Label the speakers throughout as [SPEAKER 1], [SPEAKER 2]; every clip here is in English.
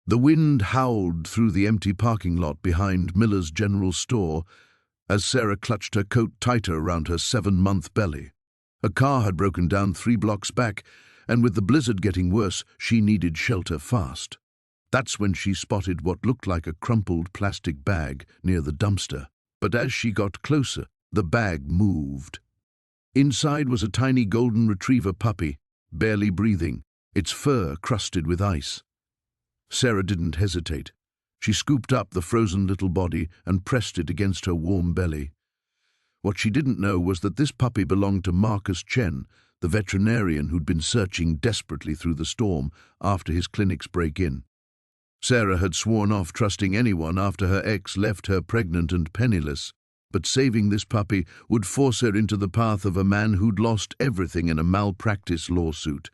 [SPEAKER 1] The wind howled through the empty parking lot behind Miller's General Store as Sarah clutched her coat tighter around her 7-month belly. Her car had broken down 3 blocks back, and with the blizzard getting worse, she needed shelter fast. That's when she spotted what looked like a crumpled plastic bag near the dumpster. But as she got closer, the bag moved. Inside was a tiny golden retriever puppy, barely breathing, its fur crusted with ice. Sarah didn't hesitate. She scooped up the frozen little body and pressed it against her warm belly. What she didn't know was that this puppy belonged to Marcus Chen, the veterinarian who'd been searching desperately through the storm after his clinic's break-in. Sarah had sworn off trusting anyone after her ex left her pregnant and penniless, but saving this puppy would force her into the path of a man who'd lost everything in a malpractice lawsuit.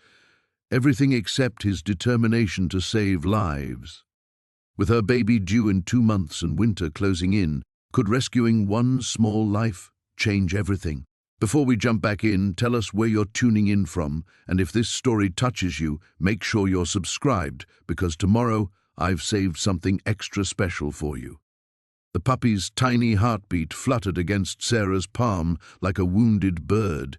[SPEAKER 1] Everything except his determination to save lives. With her baby due in 2 months and winter closing in, could rescuing one small life change everything? Before we jump back in, tell us where you're tuning in from, and if this story touches you, make sure you're subscribed, because tomorrow I've saved something extra special for you. The puppy's tiny heartbeat fluttered against Sarah's palm like a wounded bird.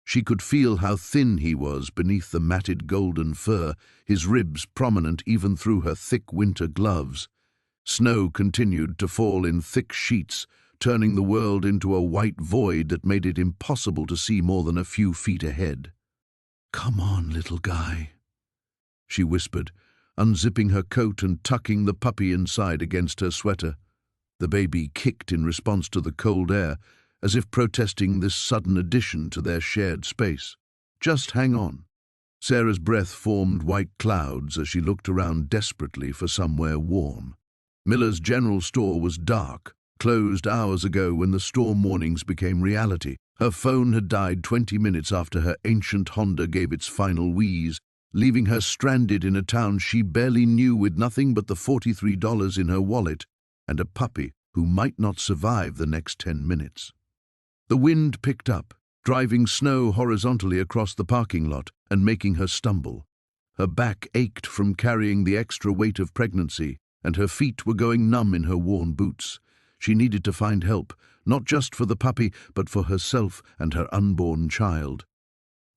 [SPEAKER 1] She could feel how thin he was beneath the matted golden fur, his ribs prominent even through her thick winter gloves. Snow continued to fall in thick sheets, turning the world into a white void that made it impossible to see more than a few feet ahead. "Come on, little guy," she whispered, unzipping her coat and tucking the puppy inside against her sweater. The baby kicked in response to the cold air, as if protesting this sudden addition to their shared space. "Just hang on." Sarah's breath formed white clouds as she looked around desperately for somewhere warm. Miller's General Store was dark, closed hours ago when the storm warnings became reality. Her phone had died 20 minutes after her ancient Honda gave its final wheeze, leaving her stranded in a town she barely knew with nothing but the $43 in her wallet and a puppy who might not survive the next 10 minutes. The wind picked up, driving snow horizontally across the parking lot and making her stumble. Her back ached from carrying the extra weight of pregnancy, and her feet were going numb in her worn boots. She needed to find help, not just for the puppy, but for herself and her unborn child.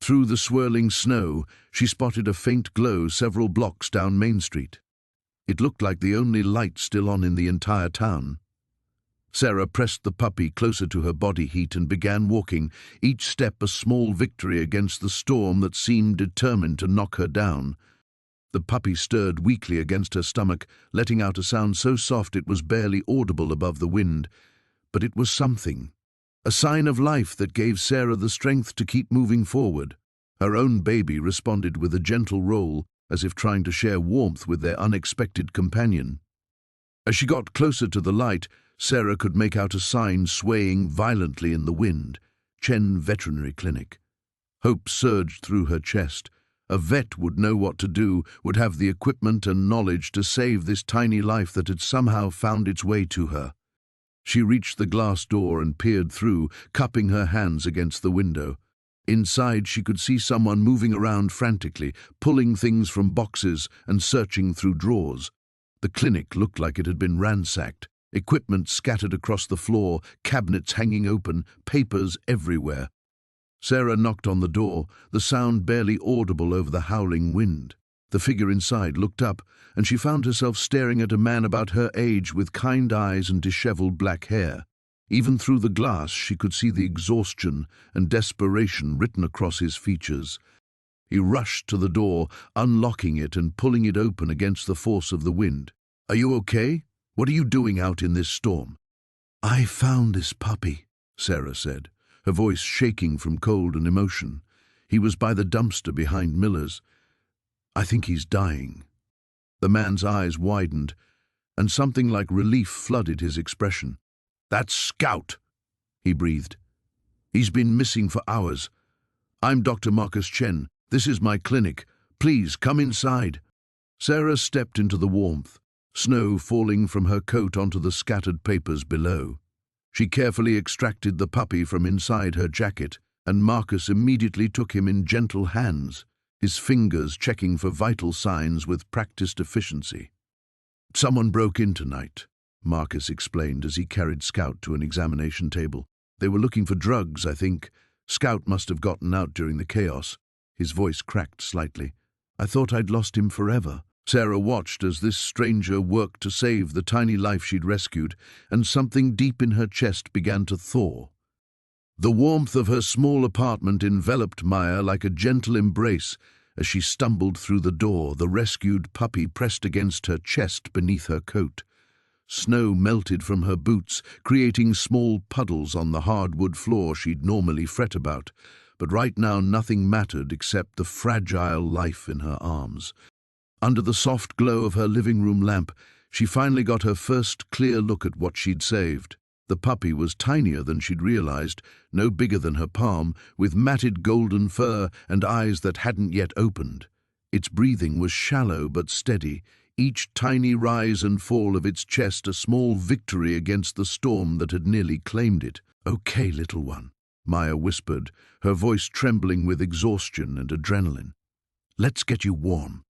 [SPEAKER 1] Through the swirling snow, she spotted a faint glow several blocks down Main Street. It looked like the only light still on in the entire town. Sarah pressed the puppy closer to her body heat and began walking, each step a small victory against the storm that seemed determined to knock her down. The puppy stirred weakly against her stomach, letting out a sound so soft it was barely audible above the wind. But it was something, a sign of life that gave Sarah the strength to keep moving forward. Her own baby responded with a gentle roll, as if trying to share warmth with their unexpected companion. As she got closer to the light, Sarah could make out a sign swaying violently in the wind, Chen Veterinary Clinic. Hope surged through her chest. A vet would know what to do, would have the equipment and knowledge to save this tiny life that had somehow found its way to her. She reached the glass door and peered through, cupping her hands against the window. Inside, she could see someone moving around frantically, pulling things from boxes and searching through drawers. The clinic looked like it had been ransacked. Equipment scattered across the floor, cabinets hanging open, papers everywhere. Sarah knocked on the door, the sound barely audible over the howling wind. The figure inside looked up, and she found herself staring at a man about her age with kind eyes and disheveled black hair. Even through the glass, she could see the exhaustion and desperation written across his features. He rushed to the door, unlocking it and pulling it open against the force of the wind. "Are you okay? What are you doing out in this storm?" "I found this puppy," Sarah said, her voice shaking from cold and emotion. "He was by the dumpster behind Miller's. I think he's dying." The man's eyes widened, and something like relief flooded his expression. "That's Scout," he breathed. "He's been missing for hours. I'm Dr. Marcus Chen. This is my clinic. Please come inside." Sarah stepped into the warmth, snow falling from her coat onto the scattered papers below. She carefully extracted the puppy from inside her jacket, and Marcus immediately took him in gentle hands, his fingers checking for vital signs with practiced efficiency. Someone broke in tonight, Marcus explained as he carried Scout to an examination table. They were looking for drugs, I think. Scout must have gotten out during the chaos. His voice cracked slightly. I thought I'd lost him forever. Sarah watched as this stranger worked to save the tiny life she'd rescued, and something deep in her chest began to thaw. The warmth of her small apartment enveloped Maya like a gentle embrace. As she stumbled through the door, the rescued puppy pressed against her chest beneath her coat. Snow melted from her boots, creating small puddles on the hardwood floor she'd normally fret about. But right now nothing mattered except the fragile life in her arms. Under the soft glow of her living room lamp, she finally got her first clear look at what she'd saved. The puppy was tinier than she'd realized, no bigger than her palm, with matted golden fur and eyes that hadn't yet opened. Its breathing was shallow but steady, each tiny rise and fall of its chest a small victory against the storm that had nearly claimed it. "Okay, little one," Maya whispered, her voice trembling with exhaustion and adrenaline. "Let's get you warm."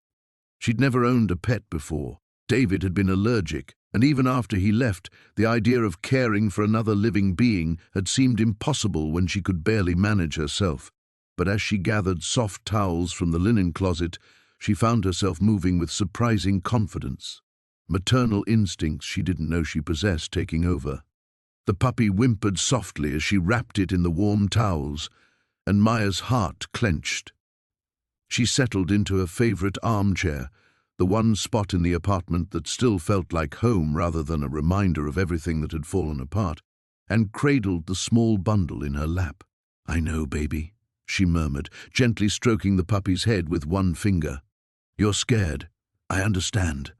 [SPEAKER 1] She'd never owned a pet before. David had been allergic, and even after he left, the idea of caring for another living being had seemed impossible when she could barely manage herself. But as she gathered soft towels from the linen closet, she found herself moving with surprising confidence. Maternal instincts she didn't know she possessed taking over. The puppy whimpered softly as she wrapped it in the warm towels, and Maya's heart clenched. She settled into her favorite armchair, the one spot in the apartment that still felt like home rather than a reminder of everything that had fallen apart, and cradled the small bundle in her lap. "I know, baby," she murmured, gently stroking the puppy's head with one finger. "You're scared. I understand."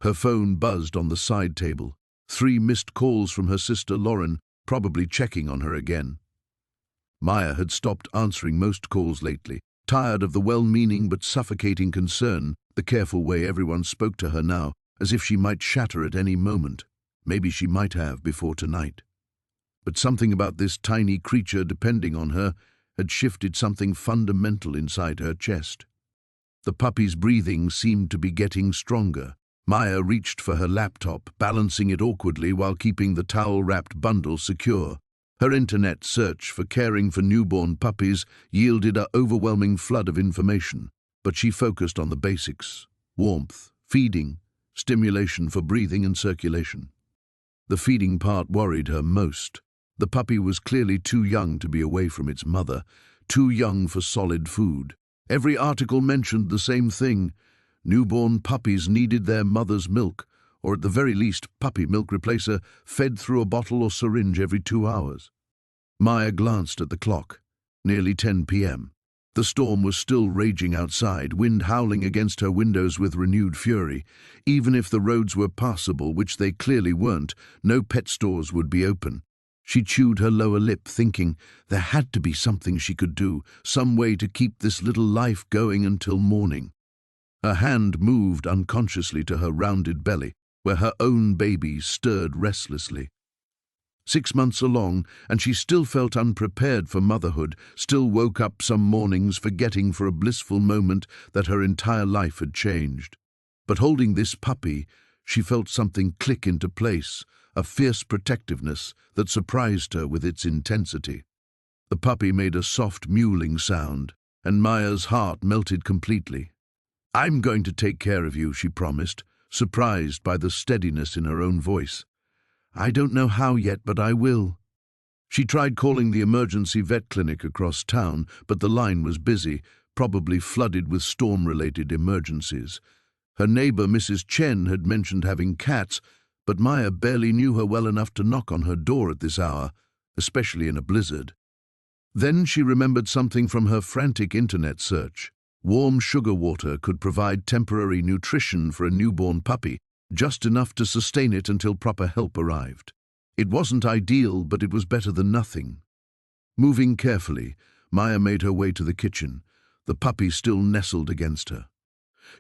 [SPEAKER 1] Her phone buzzed on the side table. 3 missed calls from her sister Lauren, probably checking on her again. Maya had stopped answering most calls lately, tired of the well-meaning but suffocating concern, the careful way everyone spoke to her now, as if she might shatter at any moment. Maybe she might have before tonight. But something about this tiny creature depending on her had shifted something fundamental inside her chest. The puppy's breathing seemed to be getting stronger. Maya reached for her laptop, balancing it awkwardly while keeping the towel-wrapped bundle secure. Her internet search for caring for newborn puppies yielded an overwhelming flood of information, but she focused on the basics: warmth, feeding, stimulation for breathing and circulation. The feeding part worried her most. The puppy was clearly too young to be away from its mother, too young for solid food. Every article mentioned the same thing: newborn puppies needed their mother's milk, or at the very least puppy milk replacer fed through a bottle or syringe every 2 hours. Maya glanced at the clock. Nearly 10 p.m. The storm was still raging outside, wind howling against her windows with renewed fury. Even if the roads were passable, which they clearly weren't, no pet stores would be open. She chewed her lower lip, thinking there had to be something she could do, some way to keep this little life going until morning. Her hand moved unconsciously to her rounded belly, where her own baby stirred restlessly. 6 months along, and she still felt unprepared for motherhood, still woke up some mornings forgetting for a blissful moment that her entire life had changed. But holding this puppy, she felt something click into place, a fierce protectiveness that surprised her with its intensity. The puppy made a soft mewling sound, and Maya's heart melted completely. "I'm going to take care of you," she promised, surprised by the steadiness in her own voice. "I don't know how yet, but I will." She tried calling the emergency vet clinic across town, but the line was busy, probably flooded with storm-related emergencies. Her neighbor, Mrs. Chen, had mentioned having cats, but Maya barely knew her well enough to knock on her door at this hour, especially in a blizzard. Then she remembered something from her frantic internet search. Warm sugar water could provide temporary nutrition for a newborn puppy, just enough to sustain it until proper help arrived. It wasn't ideal, but it was better than nothing. Moving carefully, Maya made her way to the kitchen, the puppy still nestled against her.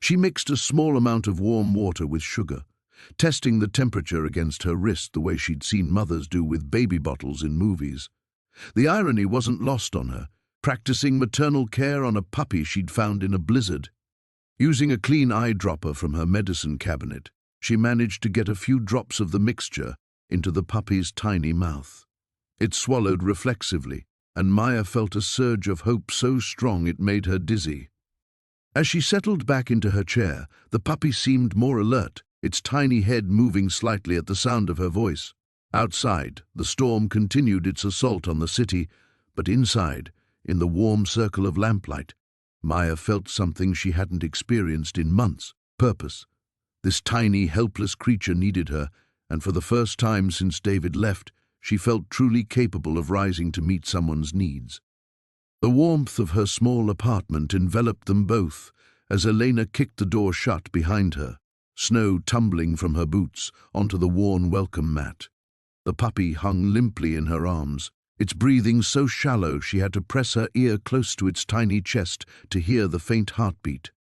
[SPEAKER 1] She mixed a small amount of warm water with sugar, testing the temperature against her wrist the way she'd seen mothers do with baby bottles in movies. The irony wasn't lost on her, practicing maternal care on a puppy she'd found in a blizzard. Using a clean eyedropper from her medicine cabinet, she managed to get a few drops of the mixture into the puppy's tiny mouth. It swallowed reflexively, and Maya felt a surge of hope so strong it made her dizzy. As she settled back into her chair, the puppy seemed more alert, its tiny head moving slightly at the sound of her voice. Outside, the storm continued its assault on the city, but inside, in the warm circle of lamplight, Maya felt something she hadn't experienced in months: purpose. This tiny, helpless creature needed her, and for the first time since David left, she felt truly capable of rising to meet someone's needs. The warmth of her small apartment enveloped them both as Elena kicked the door shut behind her, snow tumbling from her boots onto the worn welcome mat. The puppy hung limply in her arms, its breathing so shallow she had to press her ear close to its tiny chest to hear the faint heartbeat.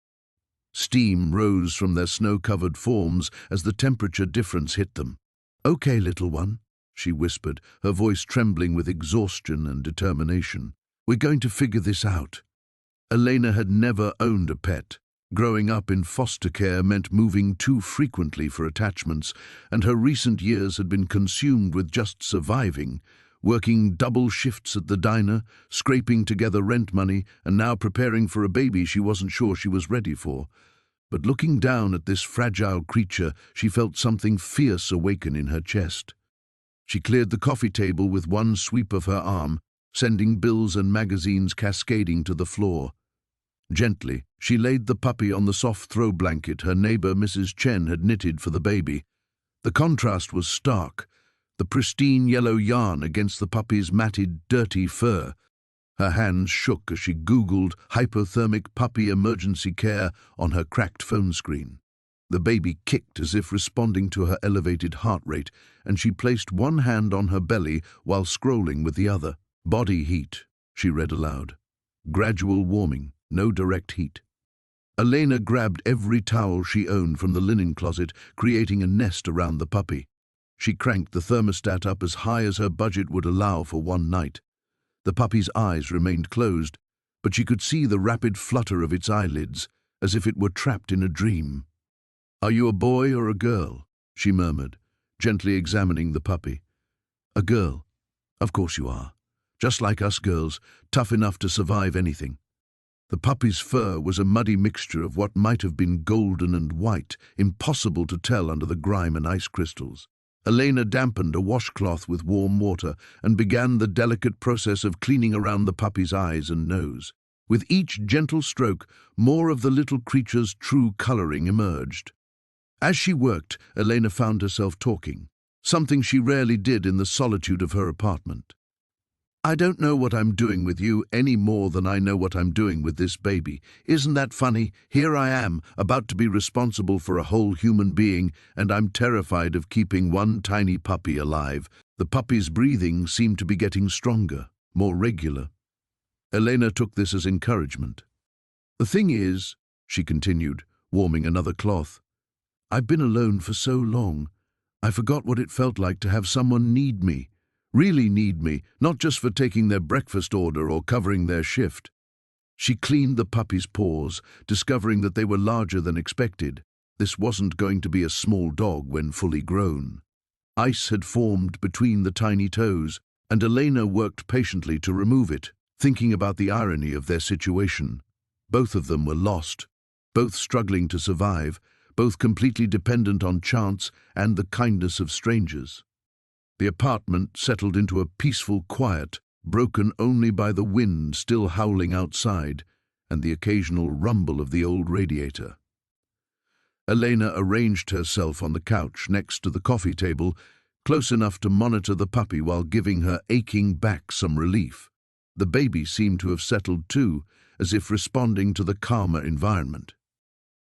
[SPEAKER 1] Steam rose from their snow-covered forms as the temperature difference hit them. "Okay, little one," she whispered, her voice trembling with exhaustion and determination. "We're going to figure this out." Elena had never owned a pet. Growing up in foster care meant moving too frequently for attachments, and her recent years had been consumed with just surviving, working double shifts at the diner, scraping together rent money, and now preparing for a baby she wasn't sure she was ready for. But looking down at this fragile creature, she felt something fierce awaken in her chest. She cleared the coffee table with one sweep of her arm, sending bills and magazines cascading to the floor. Gently, she laid the puppy on the soft throw blanket her neighbor Mrs. Chen had knitted for the baby. The contrast was stark, the pristine yellow yarn against the puppy's matted, dirty fur. Her hands shook as she Googled hypothermic puppy emergency care on her cracked phone screen. The baby kicked as if responding to her elevated heart rate, and she placed one hand on her belly while scrolling with the other. "Body heat," she read aloud. "Gradual warming, no direct heat." Elena grabbed every towel she owned from the linen closet, creating a nest around the puppy. She cranked the thermostat up as high as her budget would allow for one night. The puppy's eyes remained closed, but she could see the rapid flutter of its eyelids, as if it were trapped in a dream. "Are you a boy or a girl?" she murmured, gently examining the puppy. "A girl. Of course you are. Just like us girls, tough enough to survive anything." The puppy's fur was a muddy mixture of what might have been golden and white, impossible to tell under the grime and ice crystals. Elena dampened a washcloth with warm water and began the delicate process of cleaning around the puppy's eyes and nose. With each gentle stroke, more of the little creature's true coloring emerged. As she worked, Elena found herself talking, something she rarely did in the solitude of her apartment. "I don't know what I'm doing with you any more than I know what I'm doing with this baby. Isn't that funny? Here I am, about to be responsible for a whole human being, and I'm terrified of keeping one tiny puppy alive." The puppy's breathing seemed to be getting stronger, more regular. Elena took this as encouragement. "The thing is," she continued, warming another cloth, "I've been alone for so long. I forgot what it felt like to have someone need me. Really need me, not just for taking their breakfast order or covering their shift." She cleaned the puppy's paws, discovering that they were larger than expected. This wasn't going to be a small dog when fully grown. Ice had formed between the tiny toes, and Elena worked patiently to remove it, thinking about the irony of their situation. Both of them were lost, both struggling to survive, both completely dependent on chance and the kindness of strangers. The apartment settled into a peaceful quiet, broken only by the wind still howling outside and the occasional rumble of the old radiator. Elena arranged herself on the couch next to the coffee table, close enough to monitor the puppy while giving her aching back some relief. The baby seemed to have settled too, as if responding to the calmer environment.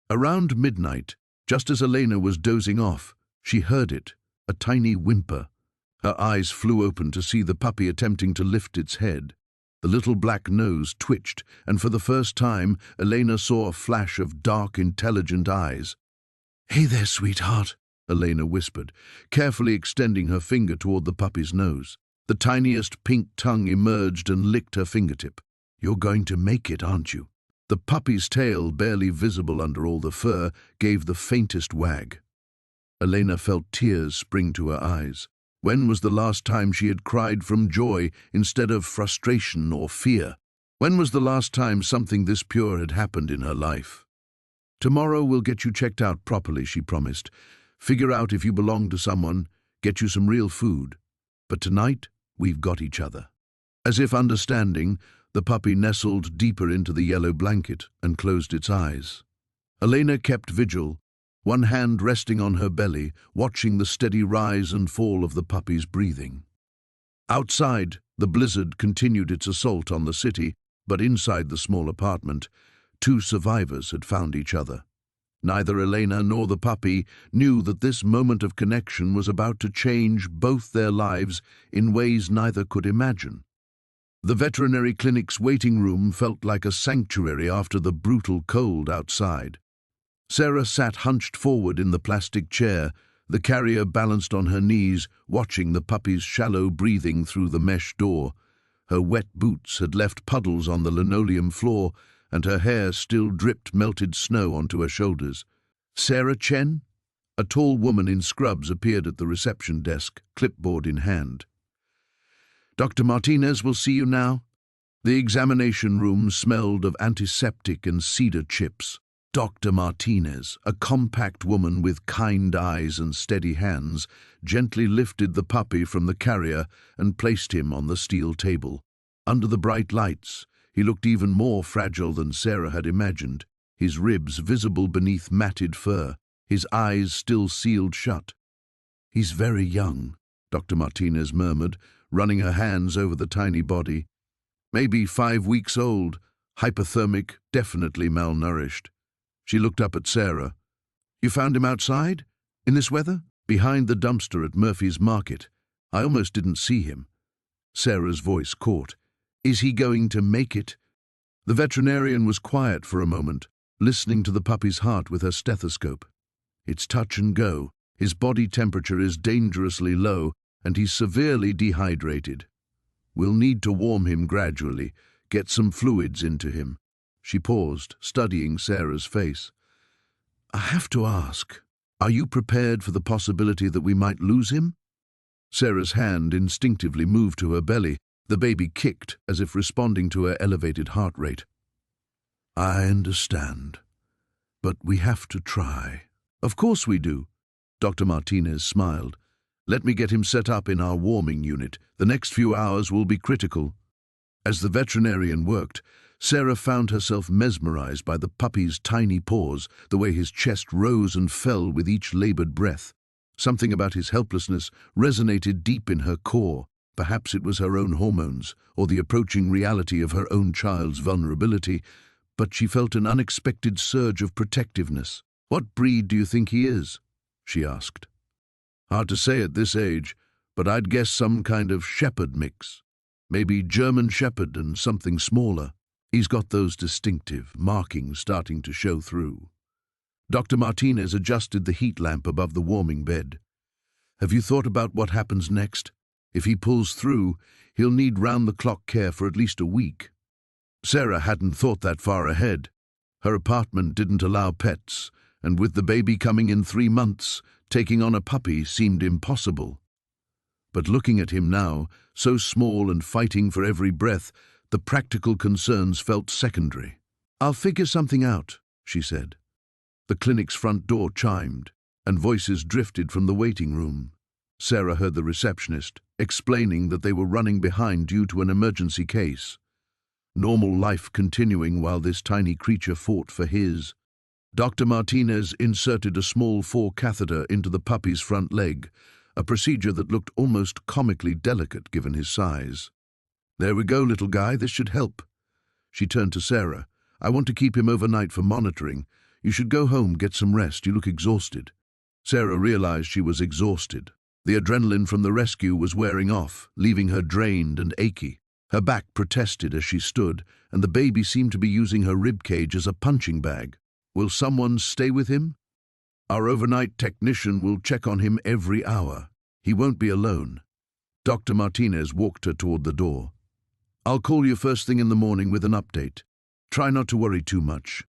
[SPEAKER 1] Around midnight, just as Elena was dozing off, she heard it, a tiny whimper. Her eyes flew open to see the puppy attempting to lift its head. The little black nose twitched, and for the first time, Elena saw a flash of dark, intelligent eyes. "Hey there, sweetheart," Elena whispered, carefully extending her finger toward the puppy's nose. The tiniest pink tongue emerged and licked her fingertip. "You're going to make it, aren't you?" The puppy's tail, barely visible under all the fur, gave the faintest wag. Elena felt tears spring to her eyes. When was the last time she had cried from joy instead of frustration or fear? When was the last time something this pure had happened in her life? "Tomorrow we'll get you checked out properly," she promised. "Figure out if you belong to someone, get you some real food. But tonight, we've got each other." As if understanding, the puppy nestled deeper into the yellow blanket and closed its eyes. Elena kept vigil, one hand resting on her belly, watching the steady rise and fall of the puppy's breathing. Outside, the blizzard continued its assault on the city, but inside the small apartment, two survivors had found each other. Neither Elena nor the puppy knew that this moment of connection was about to change both their lives in ways neither could imagine. The veterinary clinic's waiting room felt like a sanctuary after the brutal cold outside. Sarah sat hunched forward in the plastic chair, the carrier balanced on her knees, watching the puppy's shallow breathing through the mesh door. Her wet boots had left puddles on the linoleum floor, and her hair still dripped melted snow onto her shoulders. "Sarah Chen?" A tall woman in scrubs appeared at the reception desk, clipboard in hand. "Dr. Martinez will see you now." The examination room smelled of antiseptic and cedar chips. Dr. Martinez, a compact woman with kind eyes and steady hands, gently lifted the puppy from the carrier and placed him on the steel table. Under the bright lights, he looked even more fragile than Sarah had imagined, his ribs visible beneath matted fur, his eyes still sealed shut. "He's very young," Dr. Martinez murmured, running her hands over the tiny body. "Maybe 5 weeks old, hypothermic, definitely malnourished." She looked up at Sarah. "You found him outside? In this weather?" "Behind the dumpster at Murphy's Market. I almost didn't see him." Sarah's voice caught. "Is he going to make it?" The veterinarian was quiet for a moment, listening to the puppy's heart with her stethoscope. "It's touch and go. His body temperature is dangerously low, and he's severely dehydrated. We'll need to warm him gradually, get some fluids into him." She paused, studying Sarah's face. "I have to ask, are you prepared for the possibility that we might lose him?" Sarah's hand instinctively moved to her belly. The baby kicked, as if responding to her elevated heart rate. "I understand, but we have to try." "Of course we do." Dr. Martinez smiled. "Let me get him set up in our warming unit. The next few hours will be critical." As the veterinarian worked, Sarah found herself mesmerized by the puppy's tiny paws, the way his chest rose and fell with each labored breath. Something about his helplessness resonated deep in her core. Perhaps it was her own hormones, or the approaching reality of her own child's vulnerability, but she felt an unexpected surge of protectiveness. "What breed do you think he is?" she asked. "Hard to say at this age, but I'd guess some kind of shepherd mix. Maybe German shepherd and something smaller. He's got those distinctive markings starting to show through." Dr. Martinez adjusted the heat lamp above the warming bed. "Have you thought about what happens next? If he pulls through, he'll need round-the-clock care for at least a week." Sarah hadn't thought that far ahead. Her apartment didn't allow pets, and with the baby coming in 3 months, taking on a puppy seemed impossible. But looking at him now, so small and fighting for every breath, the practical concerns felt secondary. "I'll figure something out," she said. The clinic's front door chimed, and voices drifted from the waiting room. Sarah heard the receptionist explaining that they were running behind due to an emergency case. Normal life continuing while this tiny creature fought for his. Dr. Martinez inserted a small 4 catheter into the puppy's front leg, a procedure that looked almost comically delicate given his size. "There we go, little guy, this should help." She turned to Sarah. "I want to keep him overnight for monitoring. You should go home, get some rest. You look exhausted." Sarah realized she was exhausted. The adrenaline from the rescue was wearing off, leaving her drained and achy. Her back protested as she stood, and the baby seemed to be using her ribcage as a punching bag. "Will someone stay with him?" "Our overnight technician will check on him every hour. He won't be alone." Dr. Martinez walked her toward the door. "I'll call you first thing in the morning with an update. Try not to worry too much."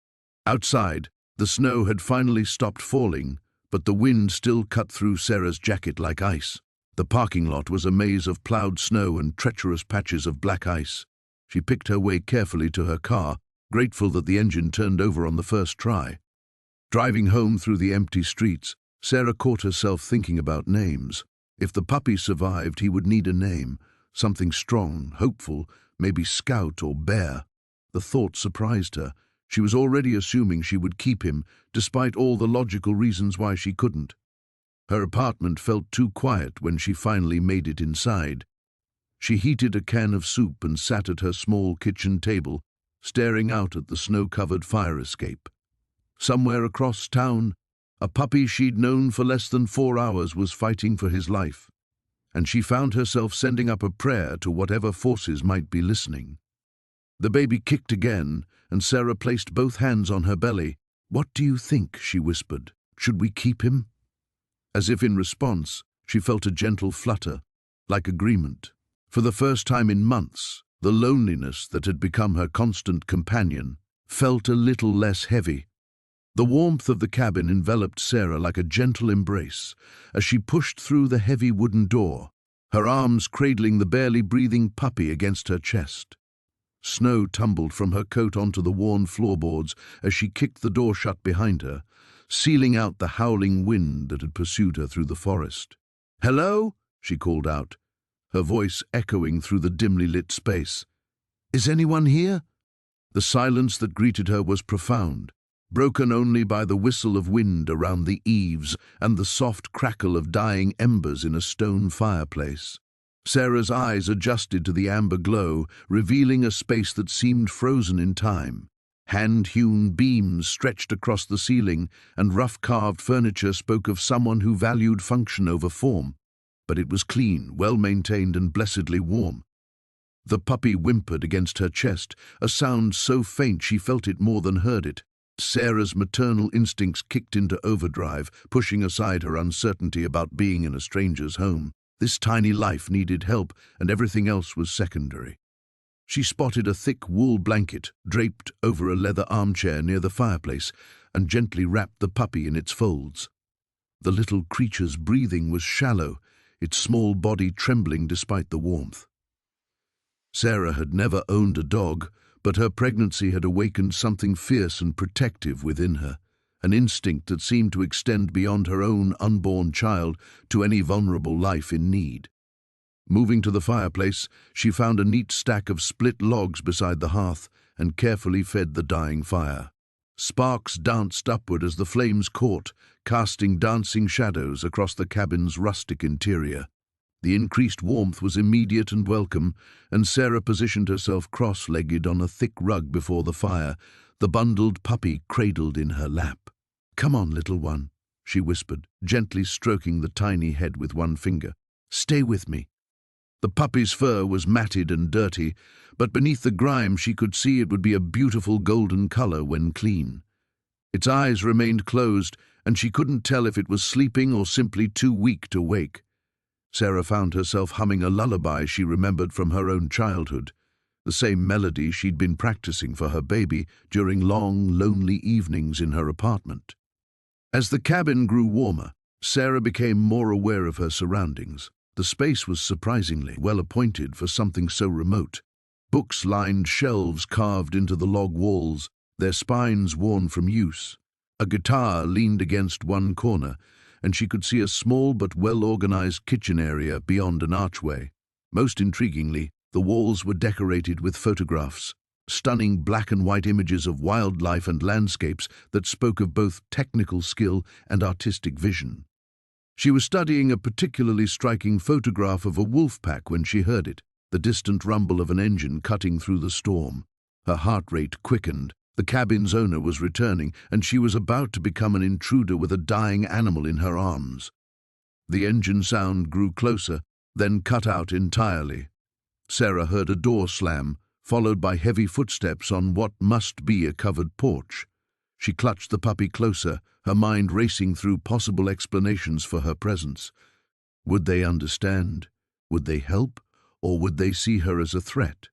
[SPEAKER 1] Outside, the snow had finally stopped falling, but the wind still cut through Sarah's jacket like ice. The parking lot was a maze of plowed snow and treacherous patches of black ice. She picked her way carefully to her car, grateful that the engine turned over on the first try. Driving home through the empty streets, Sarah caught herself thinking about names. If the puppy survived, he would need a name, something strong, hopeful, maybe Scout or Bear. The thought surprised her. She was already assuming she would keep him, despite all the logical reasons why she couldn't. Her apartment felt too quiet when she finally made it inside. She heated a can of soup and sat at her small kitchen table, staring out at the snow-covered fire escape. Somewhere across town, a puppy she'd known for less than 4 hours was fighting for his life, and she found herself sending up a prayer to whatever forces might be listening. The baby kicked again, and Sarah placed both hands on her belly. "What do you think?" she whispered. "Should we keep him?" As if in response, she felt a gentle flutter, like agreement. For the first time in months, the loneliness that had become her constant companion felt a little less heavy. The warmth of the cabin enveloped Sarah like a gentle embrace as she pushed through the heavy wooden door, her arms cradling the barely breathing puppy against her chest. Snow tumbled from her coat onto the worn floorboards as she kicked the door shut behind her, sealing out the howling wind that had pursued her through the forest. "Hello?" she called out, her voice echoing through the dimly lit space. "Is anyone here?" The silence that greeted her was profound, broken only by the whistle of wind around the eaves and the soft crackle of dying embers in a stone fireplace. Sarah's eyes adjusted to the amber glow, revealing a space that seemed frozen in time. Hand-hewn beams stretched across the ceiling, and rough-carved furniture spoke of someone who valued function over form. But it was clean, well-maintained, and blessedly warm. The puppy whimpered against her chest, a sound so faint she felt it more than heard it. Sarah's maternal instincts kicked into overdrive, pushing aside her uncertainty about being in a stranger's home. This tiny life needed help, and everything else was secondary. She spotted a thick wool blanket draped over a leather armchair near the fireplace and gently wrapped the puppy in its folds. The little creature's breathing was shallow, its small body trembling despite the warmth. Sarah had never owned a dog, but her pregnancy had awakened something fierce and protective within her, an instinct that seemed to extend beyond her own unborn child to any vulnerable life in need. Moving to the fireplace, she found a neat stack of split logs beside the hearth and carefully fed the dying fire. Sparks danced upward as the flames caught, casting dancing shadows across the cabin's rustic interior. The increased warmth was immediate and welcome, and Sarah positioned herself cross-legged on a thick rug before the fire, the bundled puppy cradled in her lap. "Come on, little one," she whispered, gently stroking the tiny head with one finger. "Stay with me." The puppy's fur was matted and dirty, but beneath the grime she could see it would be a beautiful golden color when clean. Its eyes remained closed, and she couldn't tell if it was sleeping or simply too weak to wake. Sarah found herself humming a lullaby she remembered from her own childhood, the same melody she'd been practicing for her baby during long, lonely evenings in her apartment. As the cabin grew warmer, Sarah became more aware of her surroundings. The space was surprisingly well appointed for something so remote. Books lined shelves carved into the log walls, their spines worn from use. A guitar leaned against one corner, and she could see a small but well-organized kitchen area beyond an archway. Most intriguingly, the walls were decorated with photographs, stunning black and white images of wildlife and landscapes that spoke of both technical skill and artistic vision. She was studying a particularly striking photograph of a wolf pack when she heard it, the distant rumble of an engine cutting through the storm. Her heart rate quickened. The cabin's owner was returning, and she was about to become an intruder with a dying animal in her arms. The engine sound grew closer, then cut out entirely. Sarah heard a door slam, followed by heavy footsteps on what must be a covered porch. She clutched the puppy closer, her mind racing through possible explanations for her presence. Would they understand? Would they help? Or would they see her as a threat?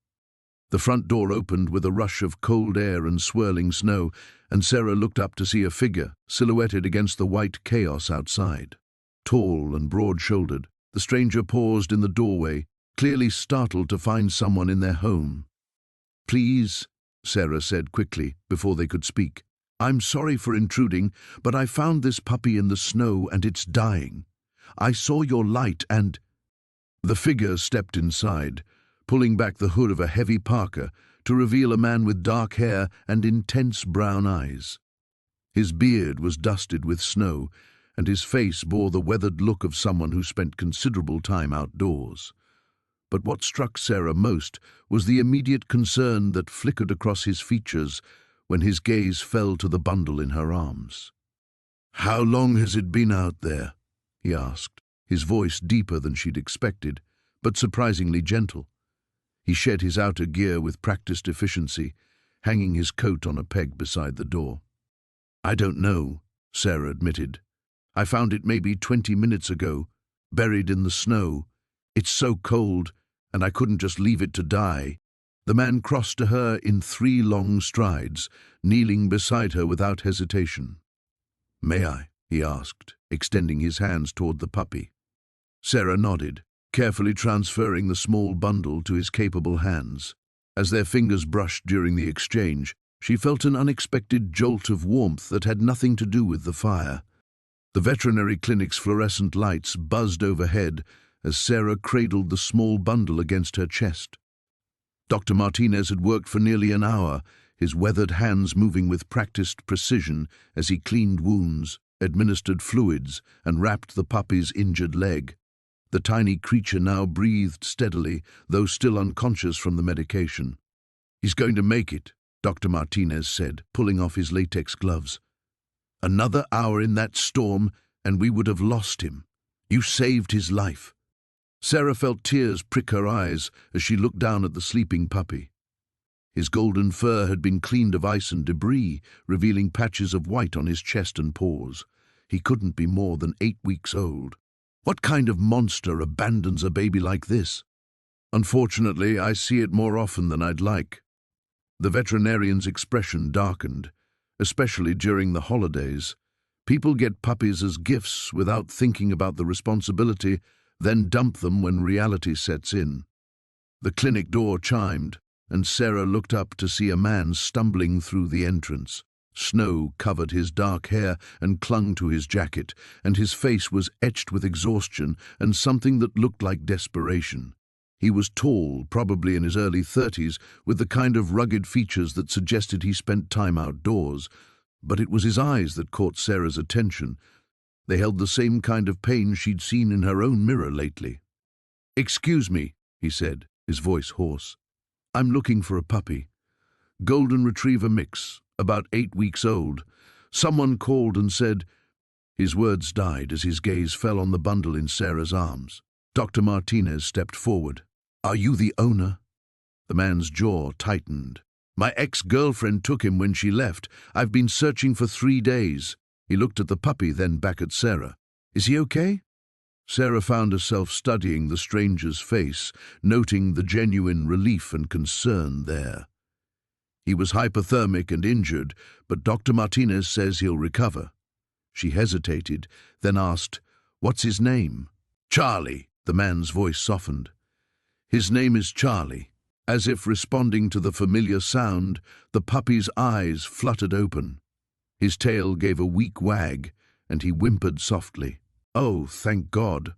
[SPEAKER 1] The front door opened with a rush of cold air and swirling snow, and Sarah looked up to see a figure silhouetted against the white chaos outside. Tall and broad-shouldered, the stranger paused in the doorway, clearly startled to find someone in their home. "Please," Sarah said quickly before they could speak. "I'm sorry for intruding, but I found this puppy in the snow and it's dying. I saw your light and—" The figure stepped inside, pulling back the hood of a heavy parka to reveal a man with dark hair and intense brown eyes. His beard was dusted with snow, and his face bore the weathered look of someone who spent considerable time outdoors. But what struck Sarah most was the immediate concern that flickered across his features when his gaze fell to the bundle in her arms. "How long has it been out there?" he asked, his voice deeper than she'd expected, but surprisingly gentle. He shed his outer gear with practiced efficiency, hanging his coat on a peg beside the door. "I don't know," Sarah admitted. "I found it maybe 20 minutes ago, buried in the snow. It's so cold, and I couldn't just leave it to die." The man crossed to her in 3 long strides, kneeling beside her without hesitation. "May I?" he asked, extending his hands toward the puppy. Sarah nodded, carefully transferring the small bundle to his capable hands. As their fingers brushed during the exchange, she felt an unexpected jolt of warmth that had nothing to do with the fire. The veterinary clinic's fluorescent lights buzzed overhead as Sarah cradled the small bundle against her chest. Dr. Martinez had worked for nearly an hour, his weathered hands moving with practiced precision as he cleaned wounds, administered fluids, and wrapped the puppy's injured leg. The tiny creature now breathed steadily, though still unconscious from the medication. "He's going to make it," Dr. Martinez said, pulling off his latex gloves. "Another hour in that storm, and we would have lost him. You saved his life." Sarah felt tears prick her eyes as she looked down at the sleeping puppy. His golden fur had been cleaned of ice and debris, revealing patches of white on his chest and paws. He couldn't be more than 8 weeks old. What kind of monster abandons a baby like this? "Unfortunately, I see it more often than I'd like." The veterinarian's expression darkened, especially during the holidays. People get puppies as gifts without thinking about the responsibility, then dump them when reality sets in. The clinic door chimed, and Sarah looked up to see a man stumbling through the entrance. Snow covered his dark hair and clung to his jacket, and his face was etched with exhaustion and something that looked like desperation. He was tall, probably in his early 30s, with the kind of rugged features that suggested he spent time outdoors. But it was his eyes that caught Sarah's attention. They held the same kind of pain she'd seen in her own mirror lately. "Excuse me," he said, his voice hoarse. "I'm looking for a puppy. Golden Retriever mix, about 8 weeks old. Someone called and said—" His words died as his gaze fell on the bundle in Sarah's arms. Dr. Martinez stepped forward. "Are you the owner?" The man's jaw tightened. "My ex-girlfriend took him when she left. I've been searching for 3 days. He looked at the puppy, then back at Sarah. "Is he okay?" Sarah found herself studying the stranger's face, noting the genuine relief and concern there. "He was hypothermic and injured, but Dr. Martinez says he'll recover." She hesitated, then asked, "What's his name?" "Charlie," the man's voice softened. "His name is Charlie." As if responding to the familiar sound, the puppy's eyes fluttered open. His tail gave a weak wag, and he whimpered softly. "Oh, thank God."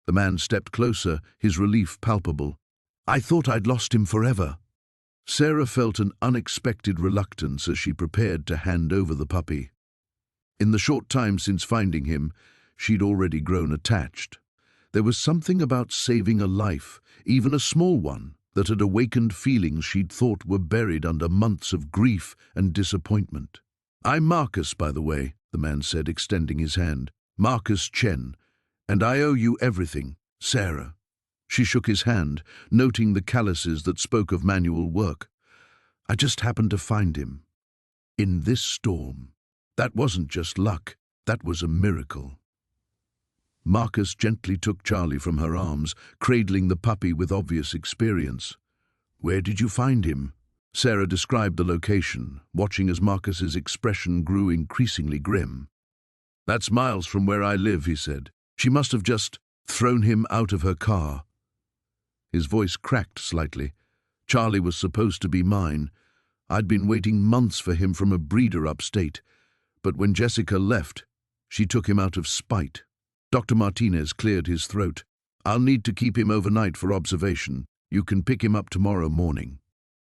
[SPEAKER 1] The man stepped closer, his relief palpable. "I thought I'd lost him forever." Sarah felt an unexpected reluctance as she prepared to hand over the puppy. In the short time since finding him, she'd already grown attached. There was something about saving a life, even a small one, that had awakened feelings she'd thought were buried under months of grief and disappointment. "I'm Marcus, by the way," the man said, extending his hand. "Marcus Chen, and I owe you everything, Sarah." She shook his hand, noting the calluses that spoke of manual work. "I just happened to find him. In this storm. That wasn't just luck, that was a miracle." Marcus gently took Charlie from her arms, cradling the puppy with obvious experience. "Where did you find him?" Sarah described the location, watching as Marcus's expression grew increasingly grim. "That's miles from where I live," he said. "She must have just thrown him out of her car." His voice cracked slightly. "Charlie was supposed to be mine. I'd been waiting months for him from a breeder upstate. But when Jessica left, she took him out of spite." Dr. Martinez cleared his throat. "I'll need to keep him overnight for observation. You can pick him up tomorrow morning."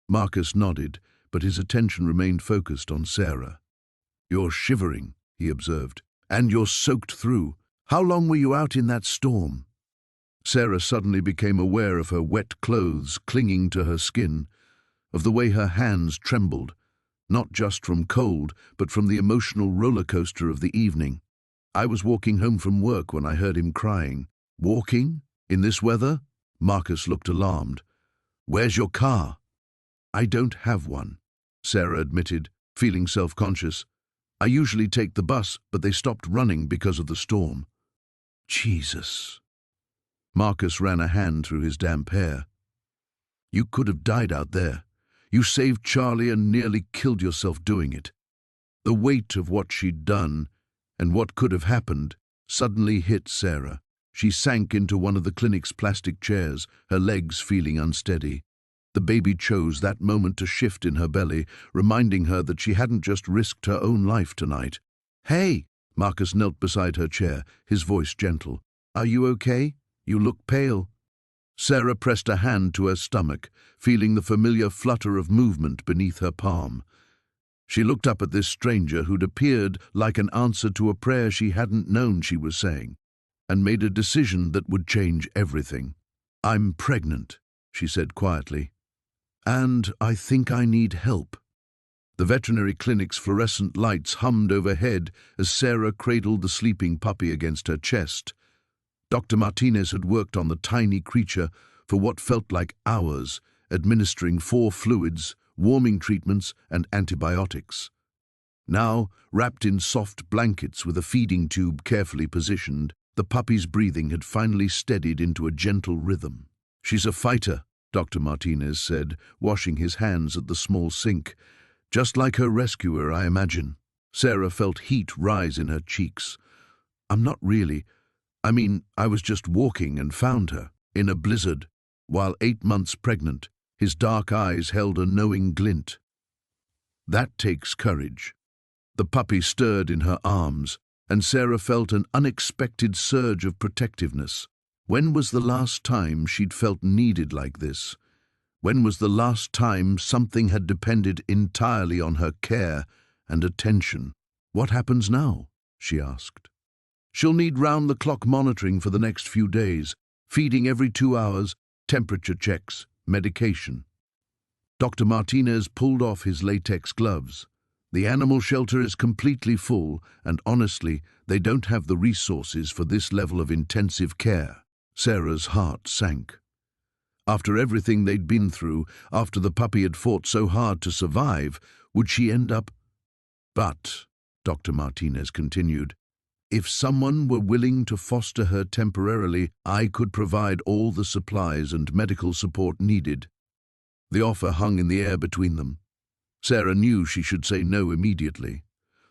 [SPEAKER 1] Marcus nodded, but his attention remained focused on Sarah. "You're shivering," he observed, "and you're soaked through. How long were you out in that storm?" Sarah suddenly became aware of her wet clothes clinging to her skin, of the way her hands trembled, not just from cold, but from the emotional roller coaster of the evening. "I was walking home from work when I heard him crying." "Walking? In this weather?" Marcus looked alarmed. "Where's your car?" "I don't have one," Sarah admitted, feeling self-conscious. "I usually take the bus, but they stopped running because of the storm." "Jesus." Marcus ran a hand through his damp hair. "You could have died out there. You saved Charlie and nearly killed yourself doing it." The weight of what she'd done, and what could have happened, suddenly hit Sarah. She sank into one of the clinic's plastic chairs, her legs feeling unsteady. The baby chose that moment to shift in her belly, reminding her that she hadn't just risked her own life tonight. "Hey!" Marcus knelt beside her chair, his voice gentle. "Are you okay? You look pale." Sarah pressed a hand to her stomach, feeling the familiar flutter of movement beneath her palm. She looked up at this stranger who'd appeared like an answer to a prayer she hadn't known she was saying, and made a decision that would change everything. "I'm pregnant," she said quietly, "and I think I need help." The veterinary clinic's fluorescent lights hummed overhead as Sarah cradled the sleeping puppy against her chest. Dr. Martinez had worked on the tiny creature for what felt like hours, administering 4 fluids, warming treatments, and antibiotics. Now, wrapped in soft blankets with a feeding tube carefully positioned, the puppy's breathing had finally steadied into a gentle rhythm. "She's a fighter," Dr. Martinez said, washing his hands at the small sink. "Just like her rescuer, I imagine." Sarah felt heat rise in her cheeks. "I'm not really. I was just walking and found her, in a blizzard, while 8 months pregnant." His dark eyes held a knowing glint. "That takes courage." The puppy stirred in her arms, and Sarah felt an unexpected surge of protectiveness. When was the last time she'd felt needed like this? When was the last time something had depended entirely on her care and attention? "What happens now?" she asked. "She'll need round-the-clock monitoring for the next few days, feeding every 2 hours, temperature checks, medication." Dr. Martinez pulled off his latex gloves. "The animal shelter is completely full, and honestly, they don't have the resources for this level of intensive care." Sarah's heart sank. After everything they'd been through, after the puppy had fought so hard to survive, would she end up? "But," Dr. Martinez continued, "if someone were willing to foster her temporarily, I could provide all the supplies and medical support needed." The offer hung in the air between them. Sarah knew she should say no immediately.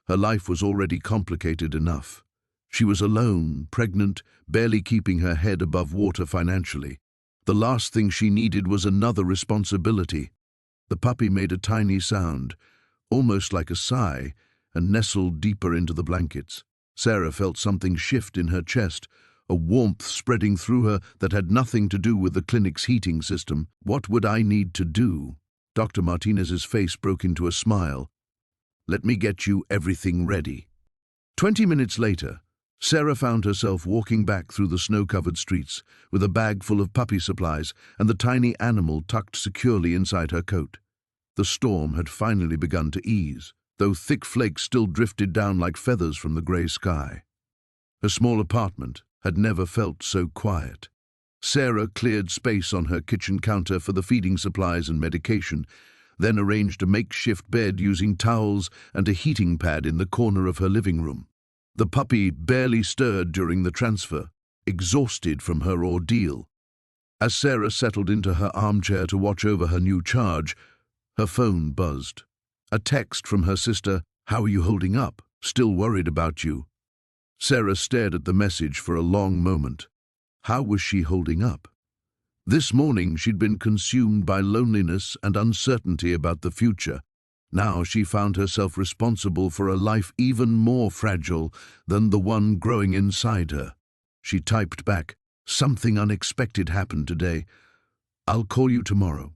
[SPEAKER 1] Her life was already complicated enough. She was alone, pregnant, barely keeping her head above water financially. The last thing she needed was another responsibility. The puppy made a tiny sound, almost like a sigh, and nestled deeper into the blankets. Sarah felt something shift in her chest, a warmth spreading through her that had nothing to do with the clinic's heating system. "What would I need to do?" Dr. Martinez's face broke into a smile. "Let me get you everything ready." 20 minutes later, Sarah found herself walking back through the snow-covered streets with a bag full of puppy supplies and the tiny animal tucked securely inside her coat. The storm had finally begun to ease, though thick flakes still drifted down like feathers from the grey sky. Her small apartment had never felt so quiet. Sarah cleared space on her kitchen counter for the feeding supplies and medication, then arranged a makeshift bed using towels and a heating pad in the corner of her living room. The puppy barely stirred during the transfer, exhausted from her ordeal. As Sarah settled into her armchair to watch over her new charge, her phone buzzed. A text from her sister. "How are you holding up? Still worried about you." Sarah stared at the message for a long moment. How was she holding up? This morning she'd been consumed by loneliness and uncertainty about the future. Now she found herself responsible for a life even more fragile than the one growing inside her. She typed back, "Something unexpected happened today. I'll call you tomorrow."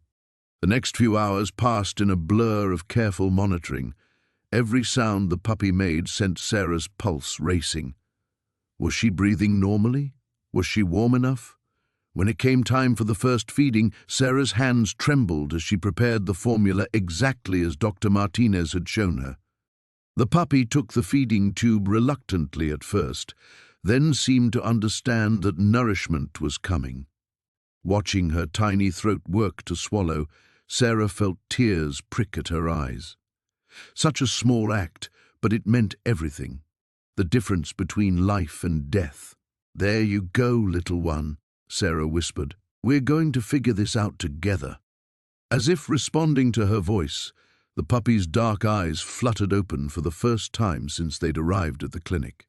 [SPEAKER 1] The next few hours passed in a blur of careful monitoring. Every sound the puppy made sent Sarah's pulse racing. Was she breathing normally? Was she warm enough? When it came time for the first feeding, Sarah's hands trembled as she prepared the formula exactly as Dr. Martinez had shown her. The puppy took the feeding tube reluctantly at first, then seemed to understand that nourishment was coming. Watching her tiny throat work to swallow, Sarah felt tears prick at her eyes. Such a small act, but it meant everything. The difference between life and death. "There you go, little one," Sarah whispered. "We're going to figure this out together." As if responding to her voice, the puppy's dark eyes fluttered open for the first time since they'd arrived at the clinic.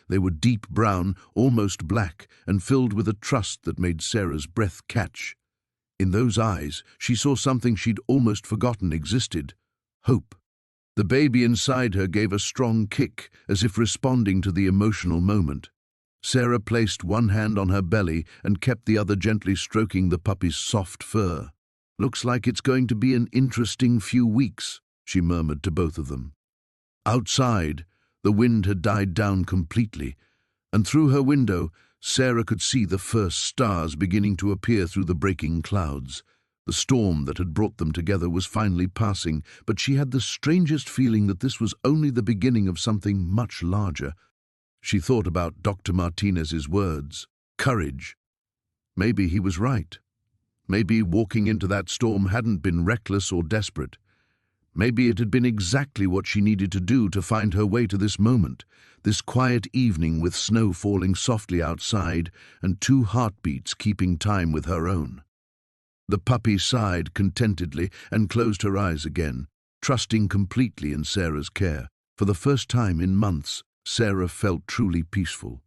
[SPEAKER 1] They were deep brown, almost black, and filled with a trust that made Sarah's breath catch. In those eyes, she saw something she'd almost forgotten existed: hope. The baby inside her gave a strong kick, as if responding to the emotional moment. Sarah placed one hand on her belly and kept the other gently stroking the puppy's soft fur. "Looks like it's going to be an interesting few weeks," she murmured to both of them. Outside, the wind had died down completely, and through her window, Sarah could see the first stars beginning to appear through the breaking clouds. The storm that had brought them together was finally passing, but she had the strangest feeling that this was only the beginning of something much larger. She thought about Dr. Martinez's words. Courage. Maybe he was right. Maybe walking into that storm hadn't been reckless or desperate. Maybe it had been exactly what she needed to do to find her way to this moment, this quiet evening with snow falling softly outside and 2 heartbeats keeping time with her own. The puppy sighed contentedly and closed her eyes again, trusting completely in Sarah's care. For the first time in months, Sarah felt truly peaceful.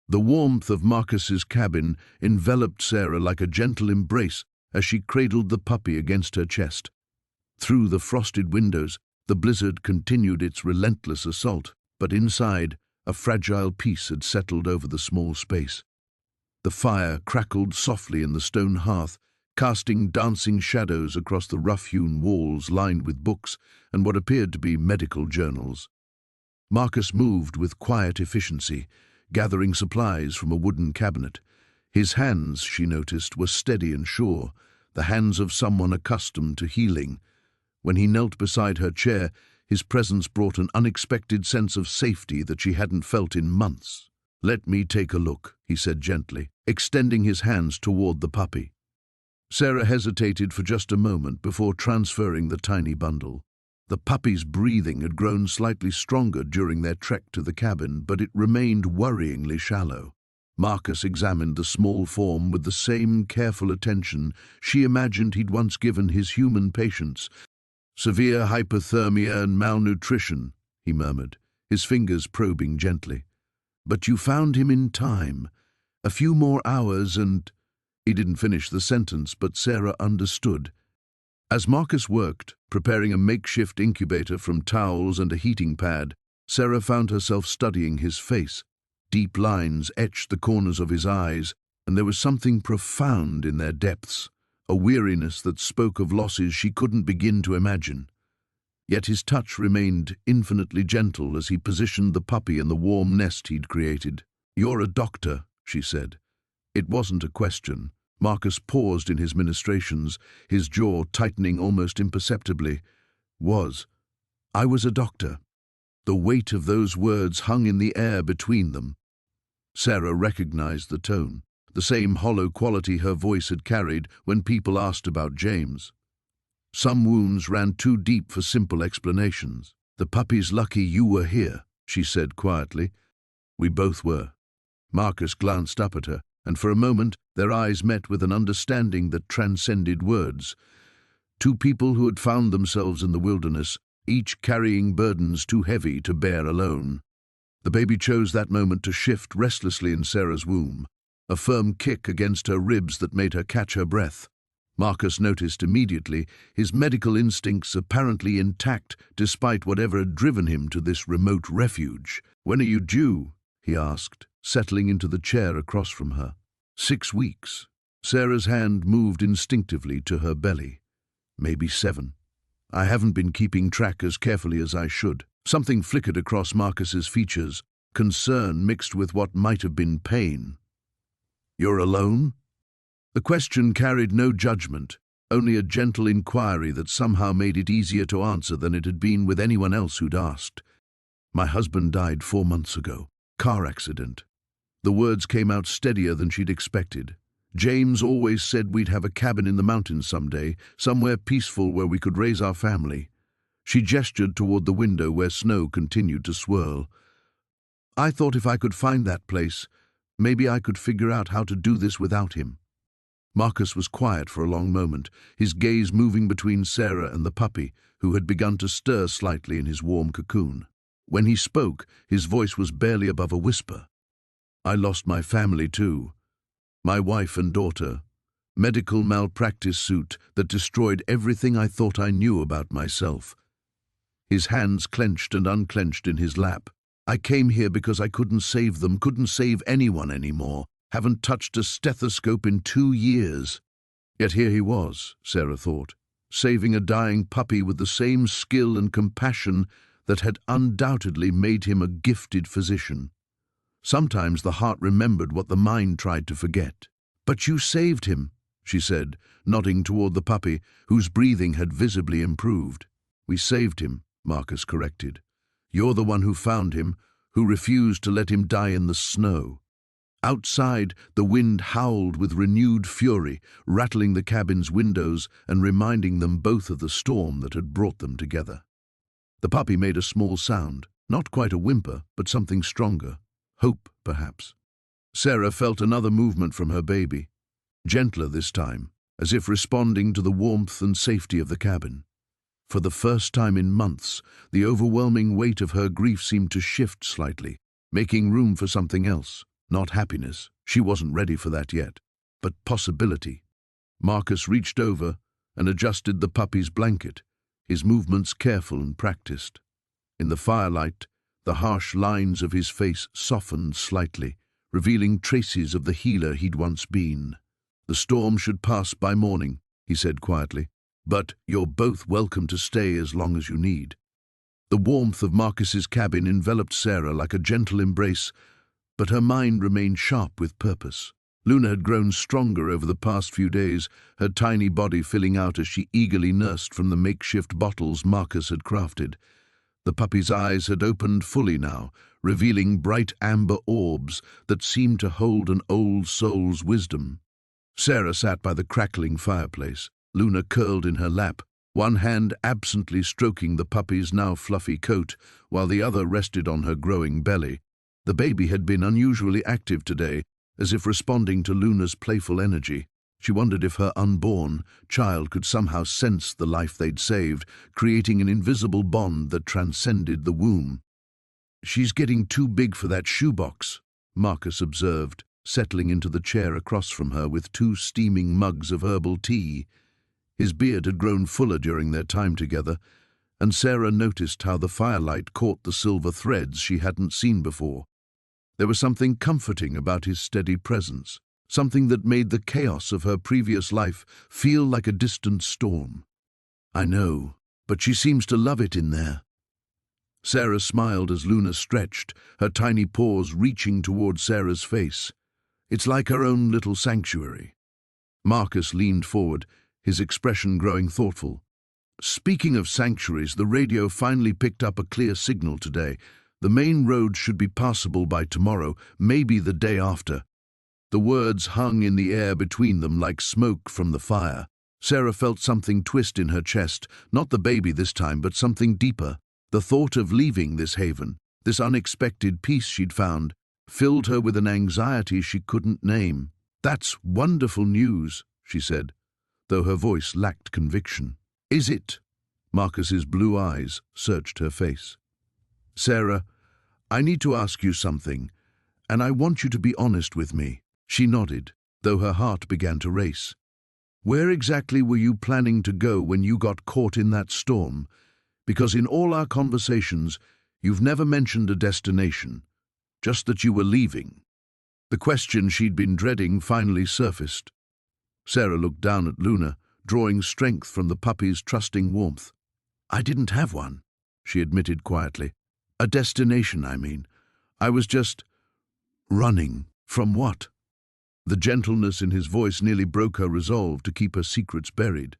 [SPEAKER 1] The warmth of Marcus's cabin enveloped Sarah like a gentle embrace as she cradled the puppy against her chest. Through the frosted windows, the blizzard continued its relentless assault, but inside, a fragile peace had settled over the small space. The fire crackled softly in the stone hearth, casting dancing shadows across the rough-hewn walls lined with books and what appeared to be medical journals. Marcus moved with quiet efficiency, gathering supplies from a wooden cabinet. His hands, she noticed, were steady and sure, the hands of someone accustomed to healing. When he knelt beside her chair, his presence brought an unexpected sense of safety that she hadn't felt in months. "Let me take a look," he said gently, extending his hands toward the puppy. Sarah hesitated for just a moment before transferring the tiny bundle. The puppy's breathing had grown slightly stronger during their trek to the cabin, but it remained worryingly shallow. Marcus examined the small form with the same careful attention she imagined he'd once given his human patients. "Severe hypothermia and malnutrition," he murmured, his fingers probing gently. "But you found him in time. A few more hours and—" He didn't finish the sentence, but Sarah understood. As Marcus worked, preparing a makeshift incubator from towels and a heating pad, Sarah found herself studying his face. Deep lines etched the corners of his eyes, and there was something profound in their depths, a weariness that spoke of losses she couldn't begin to imagine. Yet his touch remained infinitely gentle as he positioned the puppy in the warm nest he'd created. "You're a doctor," she said. It wasn't a question. Marcus paused in his ministrations, his jaw tightening almost imperceptibly. I was a doctor." The weight of those words hung in the air between them. Sarah recognized the tone, the same hollow quality her voice had carried when people asked about James. Some wounds ran too deep for simple explanations. "The puppy's lucky you were here," she said quietly. "We both were." Marcus glanced up at her, and for a moment their eyes met with an understanding that transcended words. Two people who had found themselves in the wilderness, each carrying burdens too heavy to bear alone. The baby chose that moment to shift restlessly in Sarah's womb, a firm kick against her ribs that made her catch her breath. Marcus noticed immediately, his medical instincts apparently intact despite whatever had driven him to this remote refuge. "When are you due?" he asked, settling into the chair across from her. 6 weeks. Sarah's hand moved instinctively to her belly. Maybe 7. I haven't been keeping track as carefully as I should. Something flickered across Marcus's features, concern mixed with what might have been pain. "You're alone?" The question carried no judgment, only a gentle inquiry that somehow made it easier to answer than it had been with anyone else who'd asked. "My husband died 4 months ago. Car accident." The words came out steadier than she'd expected. "James always said we'd have a cabin in the mountains someday, somewhere peaceful where we could raise our family." She gestured toward the window where snow continued to swirl. "I thought if I could find that place, maybe I could figure out how to do this without him." Marcus was quiet for a long moment, his gaze moving between Sarah and the puppy, who had begun to stir slightly in his warm cocoon. When he spoke, his voice was barely above a whisper. "I lost my family too. My wife and daughter. Medical malpractice suit that destroyed everything I thought I knew about myself." His hands clenched and unclenched in his lap. "I came here because I couldn't save them, couldn't save anyone anymore. Haven't touched a stethoscope in 2 years. Yet here he was, Sarah thought, saving a dying puppy with the same skill and compassion that had undoubtedly made him a gifted physician. Sometimes the heart remembered what the mind tried to forget. "But you saved him," she said, nodding toward the puppy, whose breathing had visibly improved. "We saved him," Marcus corrected. "You're the one who found him, who refused to let him die in the snow." Outside, the wind howled with renewed fury, rattling the cabin's windows and reminding them both of the storm that had brought them together. The puppy made a small sound, not quite a whimper, but something stronger. Hope, perhaps. Sarah felt another movement from her baby, gentler this time, as if responding to the warmth and safety of the cabin. For the first time in months, the overwhelming weight of her grief seemed to shift slightly, making room for something else. Not happiness, she wasn't ready for that yet, but possibility. Marcus reached over and adjusted the puppy's blanket, his movements careful and practiced. In the firelight, the harsh lines of his face softened slightly, revealing traces of the healer he'd once been. "The storm should pass by morning," he said quietly, "but you're both welcome to stay as long as you need." The warmth of Marcus's cabin enveloped Sarah like a gentle embrace, but her mind remained sharp with purpose. Luna had grown stronger over the past few days, her tiny body filling out as she eagerly nursed from the makeshift bottles Marcus had crafted. The puppy's eyes had opened fully now, revealing bright amber orbs that seemed to hold an old soul's wisdom. Sarah sat by the crackling fireplace, Luna curled in her lap, one hand absently stroking the puppy's now fluffy coat, while the other rested on her growing belly. The baby had been unusually active today, as if responding to Luna's playful energy. She wondered if her unborn child could somehow sense the life they'd saved, creating an invisible bond that transcended the womb. "She's getting too big for that shoebox," Marcus observed, settling into the chair across from her with 2 steaming mugs of herbal tea. His beard had grown fuller during their time together, and Sarah noticed how the firelight caught the silver threads she hadn't seen before. There was something comforting about his steady presence, something that made the chaos of her previous life feel like a distant storm. "I know, but she seems to love it in there." Sarah smiled as Luna stretched, her tiny paws reaching toward Sarah's face. "It's like her own little sanctuary." Marcus leaned forward, his expression growing thoughtful. "Speaking of sanctuaries, the radio finally picked up a clear signal today. The main road should be passable by tomorrow, maybe the day after." The words hung in the air between them like smoke from the fire. Sarah felt something twist in her chest, not the baby this time, but something deeper. The thought of leaving this haven, this unexpected peace she'd found, filled her with an anxiety she couldn't name. "That's wonderful news," she said, though her voice lacked conviction. "Is it?" Marcus's blue eyes searched her face. "Sarah, I need to ask you something, and I want you to be honest with me." She nodded, though her heart began to race. "Where exactly were you planning to go when you got caught in that storm? Because in all our conversations, you've never mentioned a destination, just that you were leaving." The question she'd been dreading finally surfaced. Sarah looked down at Luna, drawing strength from the puppy's trusting warmth. "I didn't have one," she admitted quietly. "A destination, I mean. I was just running." "From what?" The gentleness in his voice nearly broke her resolve to keep her secrets buried.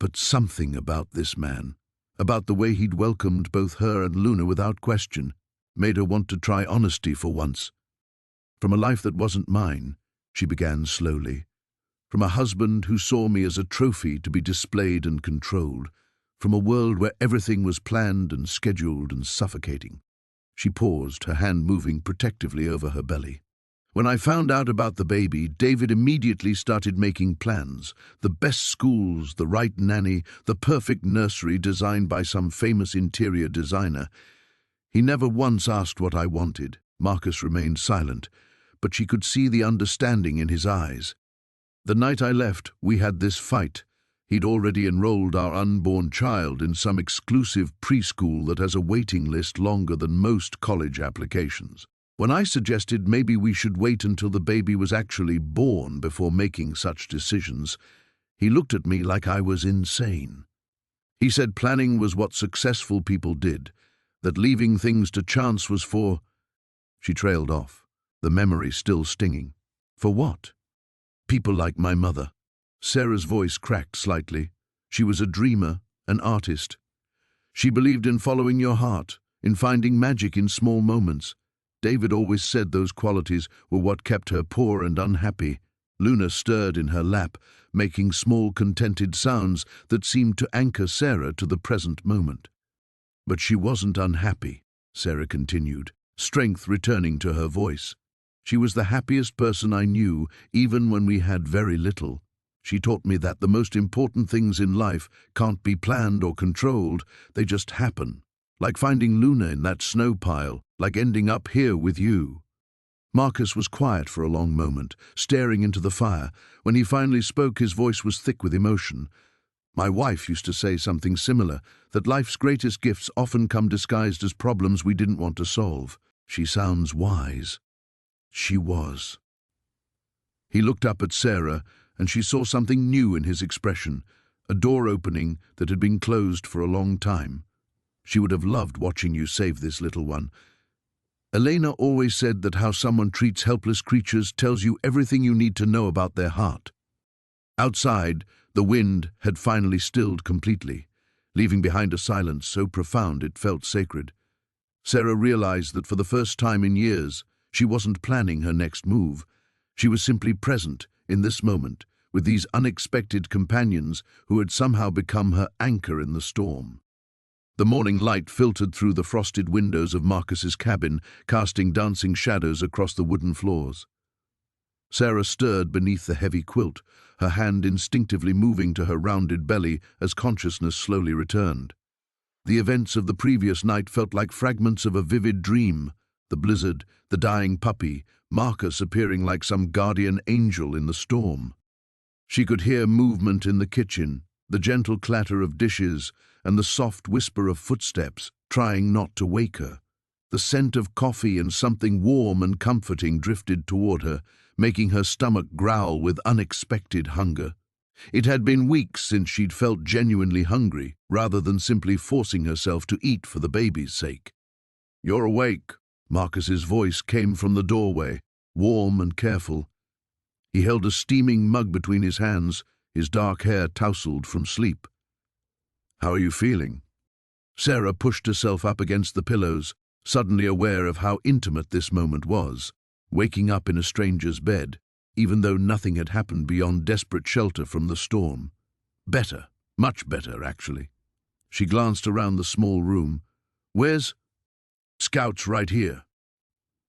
[SPEAKER 1] But something about this man, about the way he'd welcomed both her and Luna without question, made her want to try honesty for once. "From a life that wasn't mine," she began slowly. "From a husband who saw me as a trophy to be displayed and controlled. From a world where everything was planned and scheduled and suffocating." She paused, her hand moving protectively over her belly. "When I found out about the baby, David immediately started making plans. The best schools, the right nanny, the perfect nursery designed by some famous interior designer. He never once asked what I wanted." Marcus remained silent, but she could see the understanding in his eyes. "The night I left, we had this fight. He'd already enrolled our unborn child in some exclusive preschool that has a waiting list longer than most college applications. When I suggested maybe we should wait until the baby was actually born before making such decisions, he looked at me like I was insane. He said planning was what successful people did, that leaving things to chance was for—" She trailed off, the memory still stinging. "For what?" "People like my mother." Sarah's voice cracked slightly. "She was a dreamer, an artist. She believed in following your heart, in finding magic in small moments. David always said those qualities were what kept her poor and unhappy." Luna stirred in her lap, making small contented sounds that seemed to anchor Sarah to the present moment. "But she wasn't unhappy," Sarah continued, strength returning to her voice. "She was the happiest person I knew, even when we had very little. She taught me that the most important things in life can't be planned or controlled, they just happen. Like finding Luna in that snow pile, like ending up here with you." Marcus was quiet for a long moment, staring into the fire. When he finally spoke, his voice was thick with emotion. "My wife used to say something similar, that life's greatest gifts often come disguised as problems we didn't want to solve. She sounds wise." She was. He looked up at Sarah, and she saw something new in his expression, a door opening that had been closed for a long time. "She would have loved watching you save this little one. Elena always said that how someone treats helpless creatures tells you everything you need to know about their heart." Outside, the wind had finally stilled completely, leaving behind a silence so profound it felt sacred. Sarah realized that for the first time in years, she wasn't planning her next move. She was simply present, in this moment, with these unexpected companions who had somehow become her anchor in the storm. The morning light filtered through the frosted windows of Marcus's cabin, casting dancing shadows across the wooden floors. Sarah stirred beneath the heavy quilt, her hand instinctively moving to her rounded belly as consciousness slowly returned. The events of the previous night felt like fragments of a vivid dream. The blizzard, the dying puppy, Marcus appearing like some guardian angel in the storm. She could hear movement in the kitchen, the gentle clatter of dishes, and the soft whisper of footsteps, trying not to wake her. The scent of coffee and something warm and comforting drifted toward her, making her stomach growl with unexpected hunger. It had been weeks since she'd felt genuinely hungry, rather than simply forcing herself to eat for the baby's sake. "You're awake." Marcus's voice came from the doorway, warm and careful. He held a steaming mug between his hands, his dark hair tousled from sleep. "How are you feeling?" Sarah pushed herself up against the pillows, suddenly aware of how intimate this moment was, waking up in a stranger's bed, even though nothing had happened beyond desperate shelter from the storm. Better, much better, actually. She glanced around the small room. "Where's—" "Scout's right here."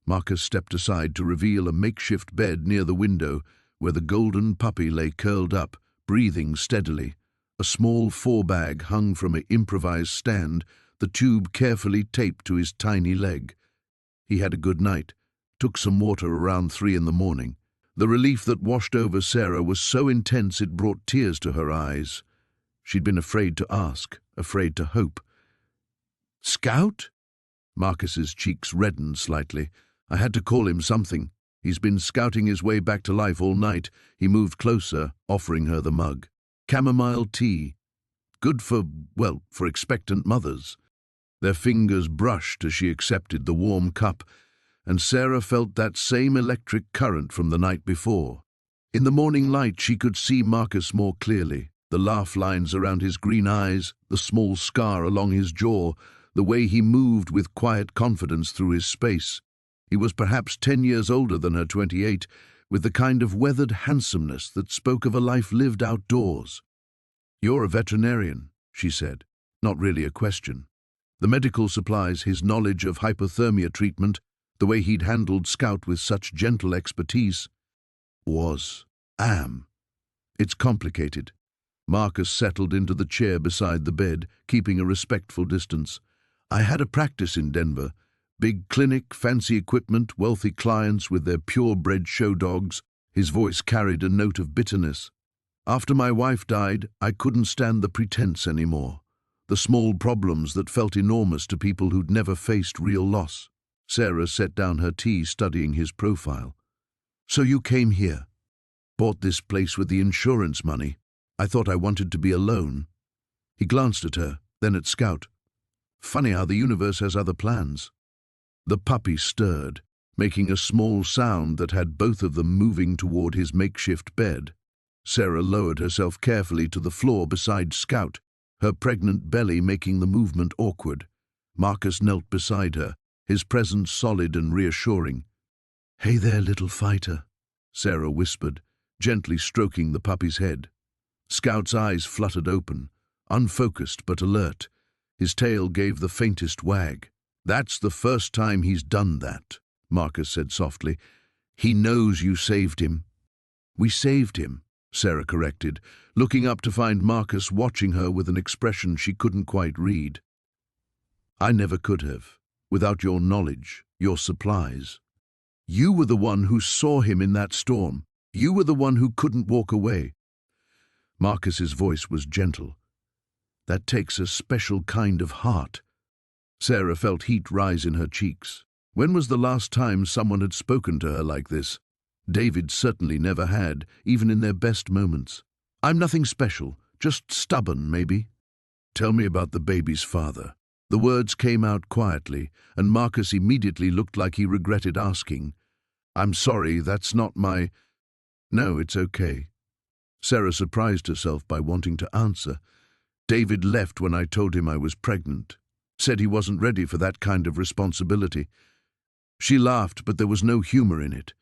[SPEAKER 1] Marcus stepped aside to reveal a makeshift bed near the window where the golden puppy lay curled up, breathing steadily. A small four-bag hung from an improvised stand, the tube carefully taped to his tiny leg. He had a good night, took some water around 3 in the morning. The relief that washed over Sarah was so intense it brought tears to her eyes. She'd been afraid to ask, afraid to hope. "Scout?" Marcus's cheeks reddened slightly. "I had to call him something. He's been scouting his way back to life all night." He moved closer, offering her the mug. "Chamomile tea. Good for, well, for expectant mothers." Their fingers brushed as she accepted the warm cup, and Sarah felt that same electric current from the night before. In the morning light she could see Marcus more clearly, the laugh lines around his green eyes, the small scar along his jaw, the way he moved with quiet confidence through his space. He was perhaps 10 years older than her 28, with the kind of weathered handsomeness that spoke of a life lived outdoors. "You're a veterinarian," she said, not really a question. The medical supplies, his knowledge of hypothermia treatment, the way he'd handled Scout with such gentle expertise. Am. It's complicated. Marcus settled into the chair beside the bed, keeping a respectful distance. "I had a practice in Denver. Big clinic, fancy equipment, wealthy clients with their purebred show dogs." His voice carried a note of bitterness. "After my wife died, I couldn't stand the pretense anymore. The small problems that felt enormous to people who'd never faced real loss." Sarah set down her tea, studying his profile. "So you came here. Bought this place with the insurance money. I thought I wanted to be alone." He glanced at her, then at Scout. "Funny how the universe has other plans." The puppy stirred, making a small sound that had both of them moving toward his makeshift bed. Sarah lowered herself carefully to the floor beside Scout, her pregnant belly making the movement awkward. Marcus knelt beside her, his presence solid and reassuring. "Hey there, little fighter," Sarah whispered, gently stroking the puppy's head. Scout's eyes fluttered open, unfocused but alert. His tail gave the faintest wag. "That's the first time he's done that," Marcus said softly. "He knows you saved him." "We saved him," Sarah corrected, looking up to find Marcus watching her with an expression she couldn't quite read. "I never could have, without your knowledge, your supplies. You were the one who saw him in that storm. You were the one who couldn't walk away." Marcus's voice was gentle. "That takes a special kind of heart." Sarah felt heat rise in her cheeks. When was the last time someone had spoken to her like this? David certainly never had, even in their best moments. "I'm nothing special, just stubborn, maybe." "Tell me about the baby's father." The words came out quietly, and Marcus immediately looked like he regretted asking. "I'm sorry, that's not my—" "No, it's okay." Sarah surprised herself by wanting to answer. "David left when I told him I was pregnant. Said he wasn't ready for that kind of responsibility." She laughed, but there was no humor in it.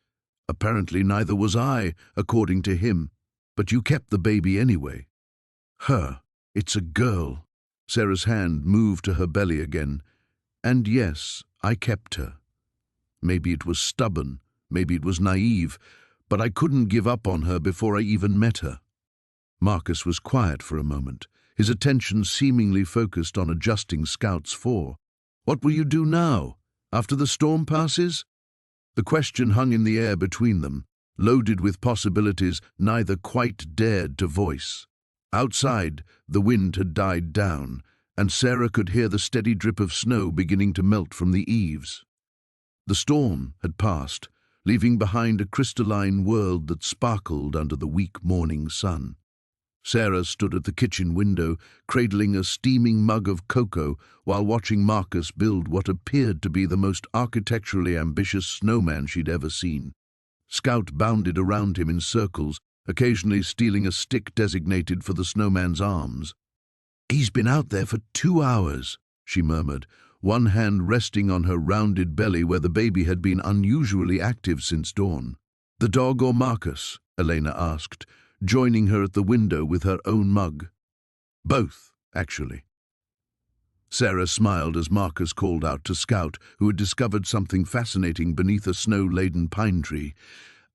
[SPEAKER 1] "Apparently neither was I, according to him. But you kept the baby anyway." "Her. It's a girl." Sarah's hand moved to her belly again. "And yes, I kept her. Maybe it was stubborn, maybe it was naive, but I couldn't give up on her before I even met her." Marcus was quiet for a moment, his attention seemingly focused on adjusting Scout's fore. "What will you do now, after the storm passes?" The question hung in the air between them, loaded with possibilities neither quite dared to voice. Outside, the wind had died down, and Sarah could hear the steady drip of snow beginning to melt from the eaves. The storm had passed, leaving behind a crystalline world that sparkled under the weak morning sun. Sarah stood at the kitchen window, cradling a steaming mug of cocoa while watching Marcus build what appeared to be the most architecturally ambitious snowman she'd ever seen. Scout bounded around him in circles, occasionally stealing a stick designated for the snowman's arms. "He's been out there for 2 hours," she murmured, one hand resting on her rounded belly where the baby had been unusually active since dawn. "The dog or Marcus?" Elena asked, joining her at the window with her own mug. "Both, actually." Sarah smiled as Marcus called out to Scout, who had discovered something fascinating beneath a snow-laden pine tree.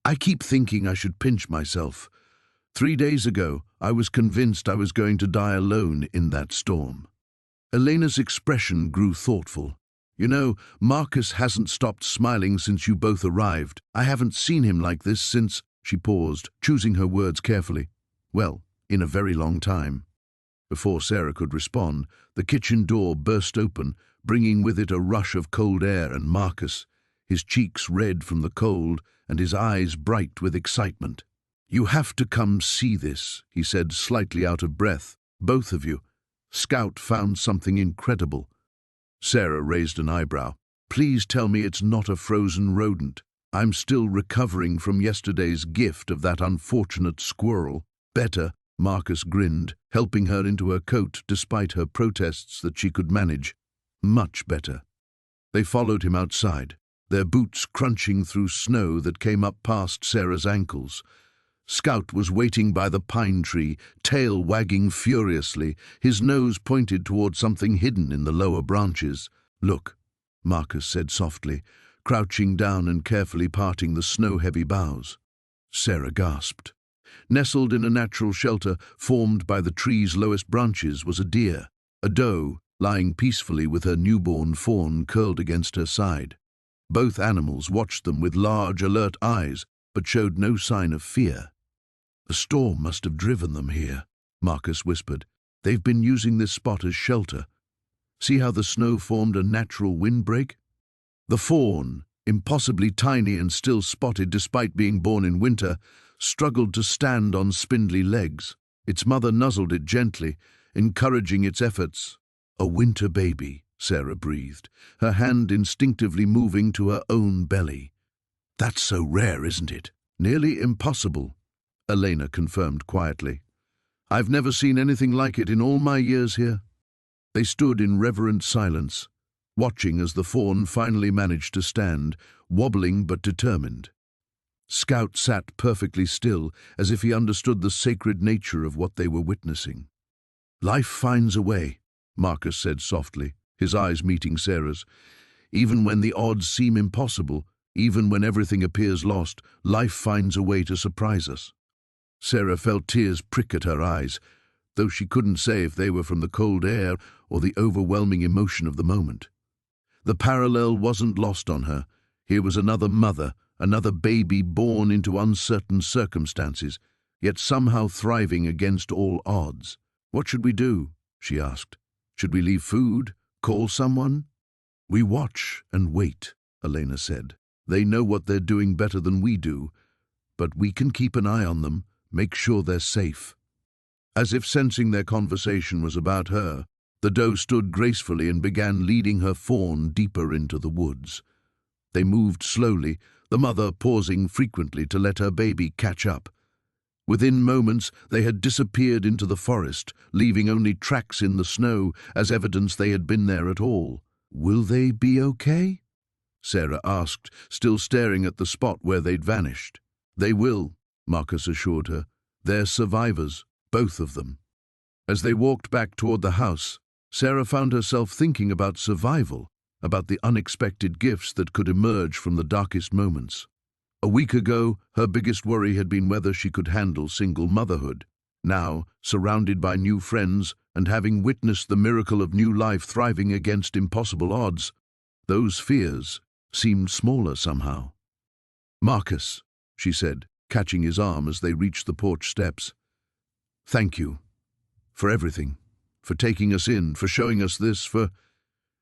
[SPEAKER 1] "I keep thinking I should pinch myself. 3 days ago, I was convinced I was going to die alone in that storm." Elena's expression grew thoughtful. "You know, Marcus hasn't stopped smiling since you both arrived. I haven't seen him like this since—" She paused, choosing her words carefully. "Well, in a very long time." Before Sarah could respond, the kitchen door burst open, bringing with it a rush of cold air, and Marcus, his cheeks red from the cold and his eyes bright with excitement. "You have to come see this," he said, slightly out of breath. "Both of you. Scout found something incredible." Sarah raised an eyebrow. "Please tell me it's not a frozen rodent. I'm still recovering from yesterday's gift of that unfortunate squirrel." "Better," Marcus grinned, helping her into her coat despite her protests that she could manage. "Much better." They followed him outside, their boots crunching through snow that came up past Sarah's ankles. Scout was waiting by the pine tree, tail wagging furiously, his nose pointed toward something hidden in the lower branches. "Look," Marcus said softly, crouching down and carefully parting the snow-heavy boughs. Sarah gasped. Nestled in a natural shelter formed by the tree's lowest branches was a deer, a doe, lying peacefully with her newborn fawn curled against her side. Both animals watched them with large, alert eyes, but showed no sign of fear. "The storm must have driven them here," Marcus whispered. "They've been using this spot as shelter. See how the snow formed a natural windbreak?" The fawn, impossibly tiny and still spotted despite being born in winter, struggled to stand on spindly legs. Its mother nuzzled it gently, encouraging its efforts. "A winter baby," Sarah breathed, her hand instinctively moving to her own belly. "That's so rare, isn't it?" "Nearly impossible," Elena confirmed quietly. "I've never seen anything like it in all my years here." They stood in reverent silence, watching as the fawn finally managed to stand, wobbling but determined. Scout sat perfectly still, as if he understood the sacred nature of what they were witnessing. "Life finds a way," Marcus said softly, his eyes meeting Sarah's. "Even when the odds seem impossible, even when everything appears lost, life finds a way to surprise us." Sarah felt tears prick at her eyes, though she couldn't say if they were from the cold air or the overwhelming emotion of the moment. The parallel wasn't lost on her. Here was another mother, another baby born into uncertain circumstances, yet somehow thriving against all odds. "What should we do?" she asked. "Should we leave food? Call someone?" "We watch and wait," Elena said. "They know what they're doing better than we do, but we can keep an eye on them, make sure they're safe." As if sensing their conversation was about her, the doe stood gracefully and began leading her fawn deeper into the woods. They moved slowly, the mother pausing frequently to let her baby catch up. Within moments, they had disappeared into the forest, leaving only tracks in the snow as evidence they had been there at all. "Will they be okay?" Sarah asked, still staring at the spot where they'd vanished. "They will," Marcus assured her. "They're survivors, both of them." As they walked back toward the house, Sarah found herself thinking about survival, about the unexpected gifts that could emerge from the darkest moments. A week ago, her biggest worry had been whether she could handle single motherhood. Now, surrounded by new friends and having witnessed the miracle of new life thriving against impossible odds, those fears seemed smaller somehow. "Marcus," she said, catching his arm as they reached the porch steps. "Thank you. For everything. For taking us in, for showing us this, for—"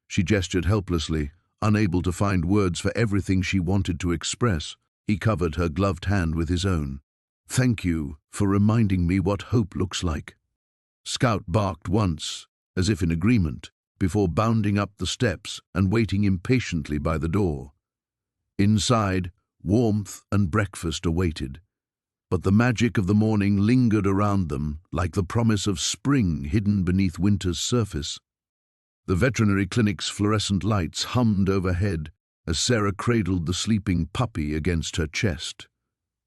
[SPEAKER 1] She gestured helplessly, unable to find words for everything she wanted to express. He covered her gloved hand with his own. "Thank you for reminding me what hope looks like." Scout barked once, as if in agreement, before bounding up the steps and waiting impatiently by the door. Inside, warmth and breakfast awaited, but the magic of the morning lingered around them like the promise of spring hidden beneath winter's surface. The veterinary clinic's fluorescent lights hummed overhead as Sarah cradled the sleeping puppy against her chest.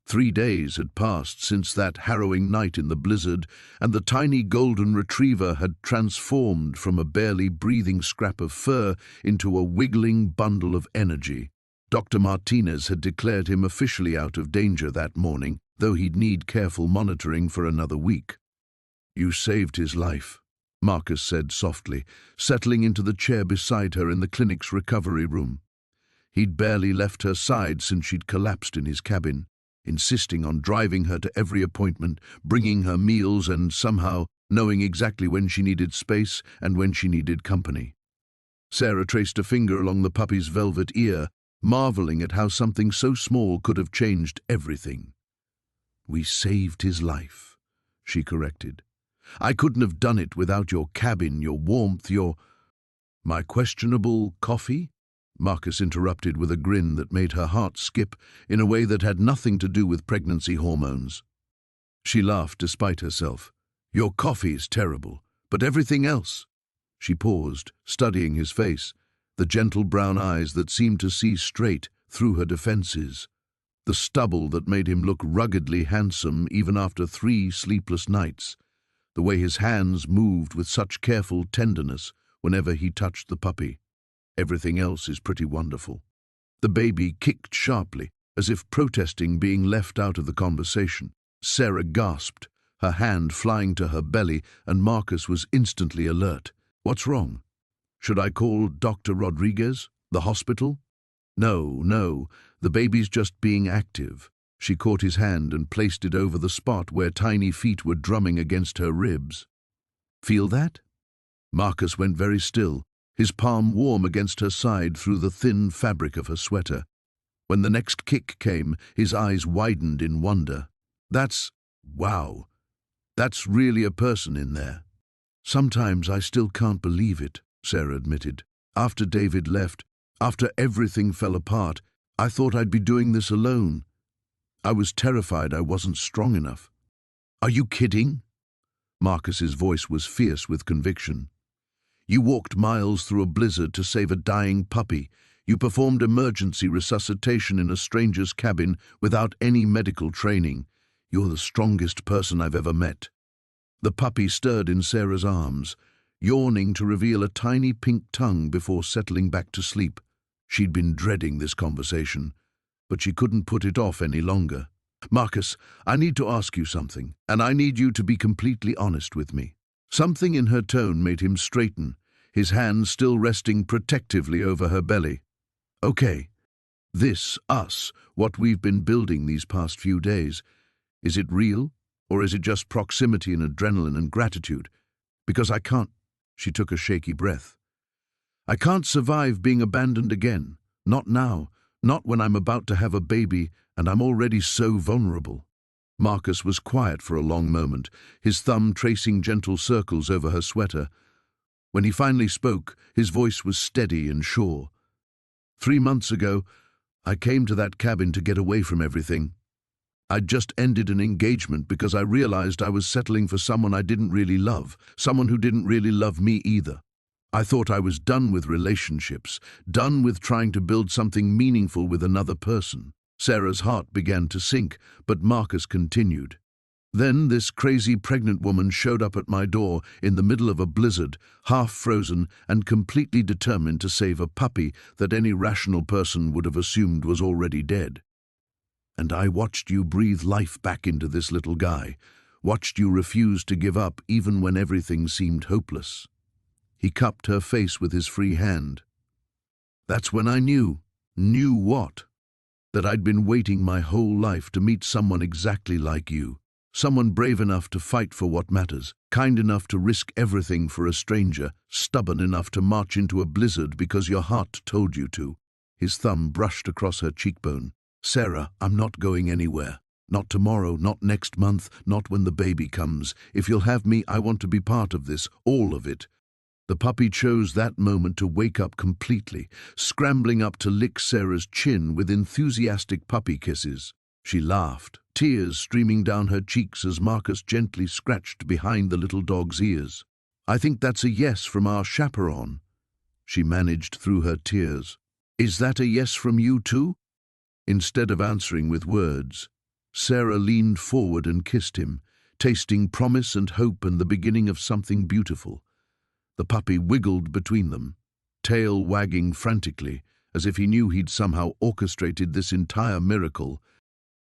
[SPEAKER 1] 3 days had passed since that harrowing night in the blizzard, and the tiny golden retriever had transformed from a barely breathing scrap of fur into a wiggling bundle of energy. Dr. Martinez had declared him officially out of danger that morning, though he'd need careful monitoring for another week. "You saved his life," Marcus said softly, settling into the chair beside her in the clinic's recovery room. He'd barely left her side since she'd collapsed in his cabin, insisting on driving her to every appointment, bringing her meals, and somehow knowing exactly when she needed space and when she needed company. Sarah traced a finger along the puppy's velvet ear, marveling at how something so small could have changed everything. "We saved his life," she corrected. "I couldn't have done it without your cabin, your warmth, your—" "My questionable coffee?" Marcus interrupted with a grin that made her heart skip in a way that had nothing to do with pregnancy hormones. She laughed despite herself. "Your coffee is terrible, but everything else—" She paused, studying his face, the gentle brown eyes that seemed to see straight through her defenses, the stubble that made him look ruggedly handsome even after 3 sleepless nights, the way his hands moved with such careful tenderness whenever he touched the puppy. "Everything else is pretty wonderful." The baby kicked sharply, as if protesting being left out of the conversation. Sarah gasped, her hand flying to her belly, and Marcus was instantly alert. "What's wrong? Should I call Dr. Rodriguez? The hospital?" No, the baby's just being active." She caught his hand and placed it over the spot where tiny feet were drumming against her ribs. "Feel that?" Marcus went very still, his palm warm against her side through the thin fabric of her sweater. When the next kick came, his eyes widened in wonder. Wow, that's really a person in there." "Sometimes I still can't believe it," Sarah admitted. "After David left, after everything fell apart, I thought I'd be doing this alone. I was terrified I wasn't strong enough." "Are you kidding?" Marcus's voice was fierce with conviction. "You walked miles through a blizzard to save a dying puppy. You performed emergency resuscitation in a stranger's cabin without any medical training. You're the strongest person I've ever met." The puppy stirred in Sarah's arms, yawning to reveal a tiny pink tongue before settling back to sleep. She'd been dreading this conversation, but she couldn't put it off any longer. "Marcus, I need to ask you something, and I need you to be completely honest with me." Something in her tone made him straighten, his hand still resting protectively over her belly. "Okay, us, what we've been building these past few days, is it real, or is it just proximity and adrenaline and gratitude? Because I can't—" She took a shaky breath. "I can't survive being abandoned again. Not now, not when I'm about to have a baby and I'm already so vulnerable." Marcus was quiet for a long moment, his thumb tracing gentle circles over her sweater. When he finally spoke, his voice was steady and sure. 3 months ago, I came to that cabin to get away from everything. I'd just ended an engagement because I realized I was settling for someone I didn't really love, someone who didn't really love me either. I thought I was done with relationships, done with trying to build something meaningful with another person. Sarah's heart began to sink, but Marcus continued. "Then this crazy pregnant woman showed up at my door in the middle of a blizzard, half frozen and completely determined to save a puppy that any rational person would have assumed was already dead. And I watched you breathe life back into this little guy, watched you refuse to give up even when everything seemed hopeless." He cupped her face with his free hand. "That's when I knew." "Knew what?" "That I'd been waiting my whole life to meet someone exactly like you. Someone brave enough to fight for what matters, kind enough to risk everything for a stranger, stubborn enough to march into a blizzard because your heart told you to." His thumb brushed across her cheekbone. "Sarah, I'm not going anywhere. Not tomorrow, not next month, not when the baby comes. If you'll have me, I want to be part of this, all of it." The puppy chose that moment to wake up completely, scrambling up to lick Sarah's chin with enthusiastic puppy kisses. She laughed, tears streaming down her cheeks as Marcus gently scratched behind the little dog's ears. "I think that's a yes from our chaperone," she managed through her tears. "Is that a yes from you too?" Instead of answering with words, Sarah leaned forward and kissed him, tasting promise and hope and the beginning of something beautiful. The puppy wiggled between them, tail wagging frantically, as if he knew he'd somehow orchestrated this entire miracle.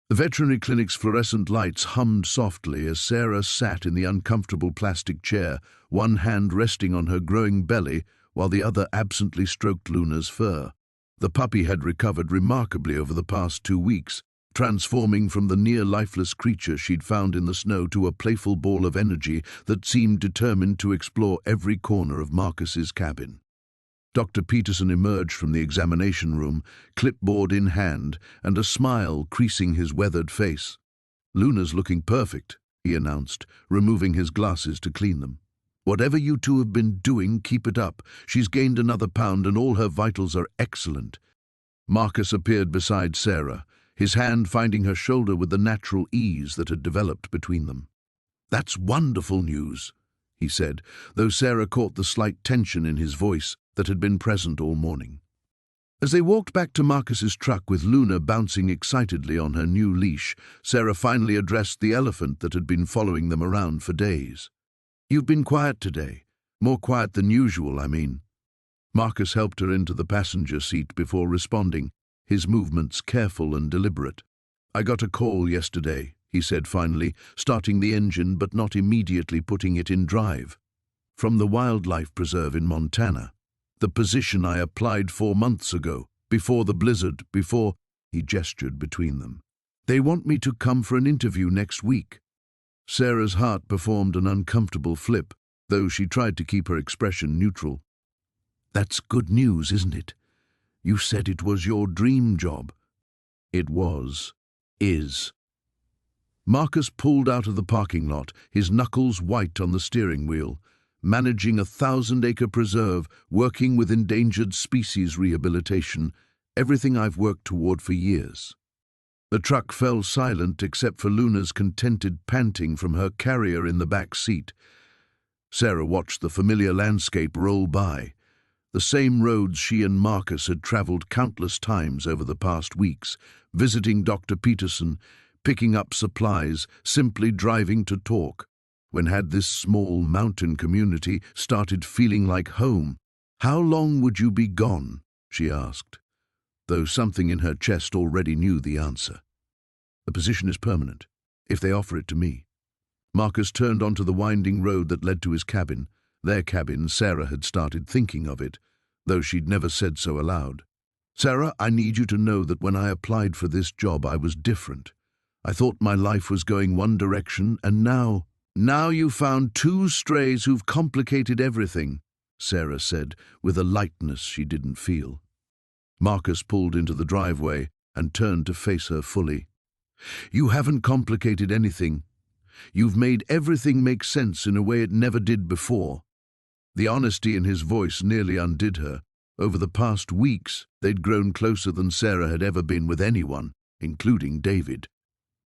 [SPEAKER 1] The veterinary clinic's fluorescent lights hummed softly as Sarah sat in the uncomfortable plastic chair, one hand resting on her growing belly while the other absently stroked Luna's fur. The puppy had recovered remarkably over the past 2 weeks, transforming from the near-lifeless creature she'd found in the snow to a playful ball of energy that seemed determined to explore every corner of Marcus's cabin. Dr. Peterson emerged from the examination room, clipboard in hand, and a smile creasing his weathered face. "Luna's looking perfect," he announced, removing his glasses to clean them. "Whatever you two have been doing, keep it up. She's gained another pound and all her vitals are excellent." Marcus appeared beside Sarah, his hand finding her shoulder with the natural ease that had developed between them. "That's wonderful news," he said, though Sarah caught the slight tension in his voice that had been present all morning. As they walked back to Marcus's truck with Luna bouncing excitedly on her new leash, Sarah finally addressed the elephant that had been following them around for days. "You've been quiet today. More quiet than usual, I mean." Marcus helped her into the passenger seat before responding, his movements careful and deliberate. "I got a call yesterday," he said finally, starting the engine but not immediately putting it in drive. "From the wildlife preserve in Montana. The position I applied 4 months ago, before the blizzard, before—" he gestured between them. "They want me to come for an interview next week." Sarah's heart performed an uncomfortable flip, though she tried to keep her expression neutral. "That's good news, isn't it? You said it was your dream job." "It was. Is." Marcus pulled out of the parking lot, his knuckles white on the steering wheel. "Managing a 1,000-acre preserve, working with endangered species rehabilitation, everything I've worked toward for years." The truck fell silent except for Luna's contented panting from her carrier in the back seat. Sarah watched the familiar landscape roll by, the same roads she and Marcus had traveled countless times over the past weeks, visiting Dr. Peterson, picking up supplies, simply driving to talk. When had this small mountain community started feeling like home? "How long would you be gone?" she asked, though something in her chest already knew the answer. "The position is permanent, if they offer it to me." Marcus turned onto the winding road that led to his cabin. Their cabin. Sarah had started thinking of it, though she'd never said so aloud. "Sarah, I need you to know that when I applied for this job, I was different. I thought my life was going one direction, and now you found 2 strays who've complicated everything," Sarah said, with a lightness she didn't feel. Marcus pulled into the driveway and turned to face her fully. "You haven't complicated anything. You've made everything make sense in a way it never did before." The honesty in his voice nearly undid her. Over the past weeks, they'd grown closer than Sarah had ever been with anyone, including David.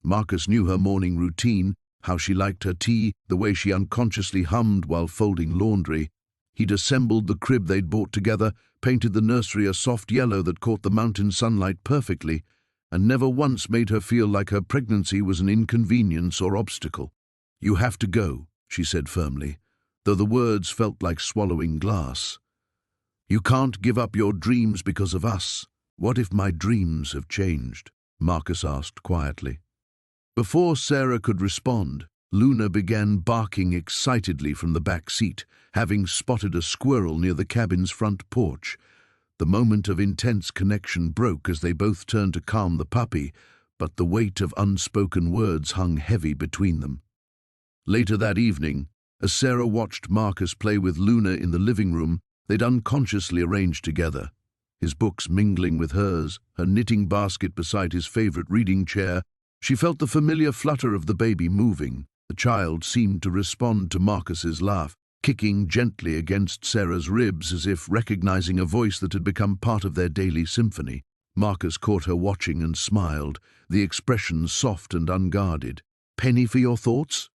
[SPEAKER 1] Marcus knew her morning routine, how she liked her tea, the way she unconsciously hummed while folding laundry. He'd assembled the crib they'd bought together, painted the nursery a soft yellow that caught the mountain sunlight perfectly, and never once made her feel like her pregnancy was an inconvenience or obstacle. "You have to go," she said firmly, though the words felt like swallowing glass. "You can't give up your dreams because of us." "What if my dreams have changed?" Marcus asked quietly. Before Sarah could respond, Luna began barking excitedly from the back seat, having spotted a squirrel near the cabin's front porch. The moment of intense connection broke as they both turned to calm the puppy, but the weight of unspoken words hung heavy between them. Later that evening, as Sarah watched Marcus play with Luna in the living room they'd unconsciously arranged together, his books mingling with hers, her knitting basket beside his favorite reading chair, she felt the familiar flutter of the baby moving. The child seemed to respond to Marcus's laugh, kicking gently against Sarah's ribs as if recognizing a voice that had become part of their daily symphony. Marcus caught her watching and smiled, the expression soft and unguarded. "Penny for your thoughts?"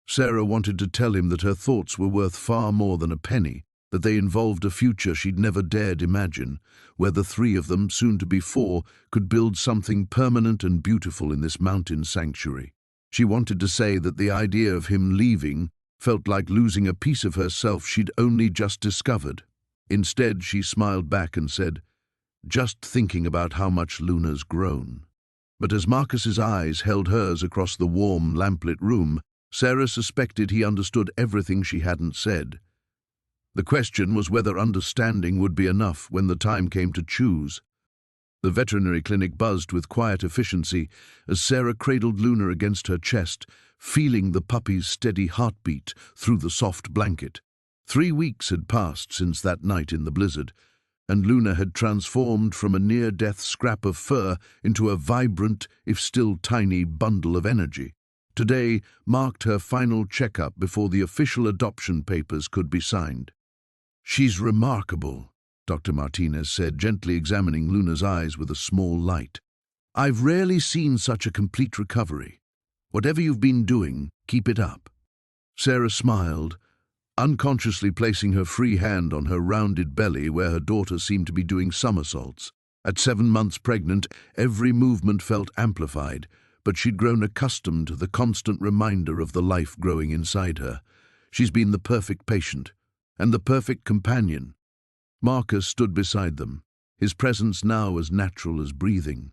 [SPEAKER 1] Sarah wanted to tell him that her thoughts were worth far more than a penny, that they involved a future she'd never dared imagine, where the three of them, soon to be four, could build something permanent and beautiful in this mountain sanctuary. She wanted to say that the idea of him leaving felt like losing a piece of herself she'd only just discovered. Instead, she smiled back and said, "Just thinking about how much Luna's grown." But as Marcus's eyes held hers across the warm, lamplit room, Sarah suspected he understood everything she hadn't said. The question was whether understanding would be enough when the time came to choose. The veterinary clinic buzzed with quiet efficiency as Sarah cradled Luna against her chest, feeling the puppy's steady heartbeat through the soft blanket. 3 weeks had passed since that night in the blizzard, and Luna had transformed from a near-death scrap of fur into a vibrant, if still tiny, bundle of energy. Today marked her final checkup before the official adoption papers could be signed. "She's remarkable," Dr. Martinez said, gently examining Luna's eyes with a small light. "I've rarely seen such a complete recovery. Whatever you've been doing, keep it up." Sarah smiled, unconsciously placing her free hand on her rounded belly where her daughter seemed to be doing somersaults. At 7 months pregnant, every movement felt amplified, but she'd grown accustomed to the constant reminder of the life growing inside her. She's been the perfect patient, and the perfect companion. Marcus stood beside them, his presence now as natural as breathing.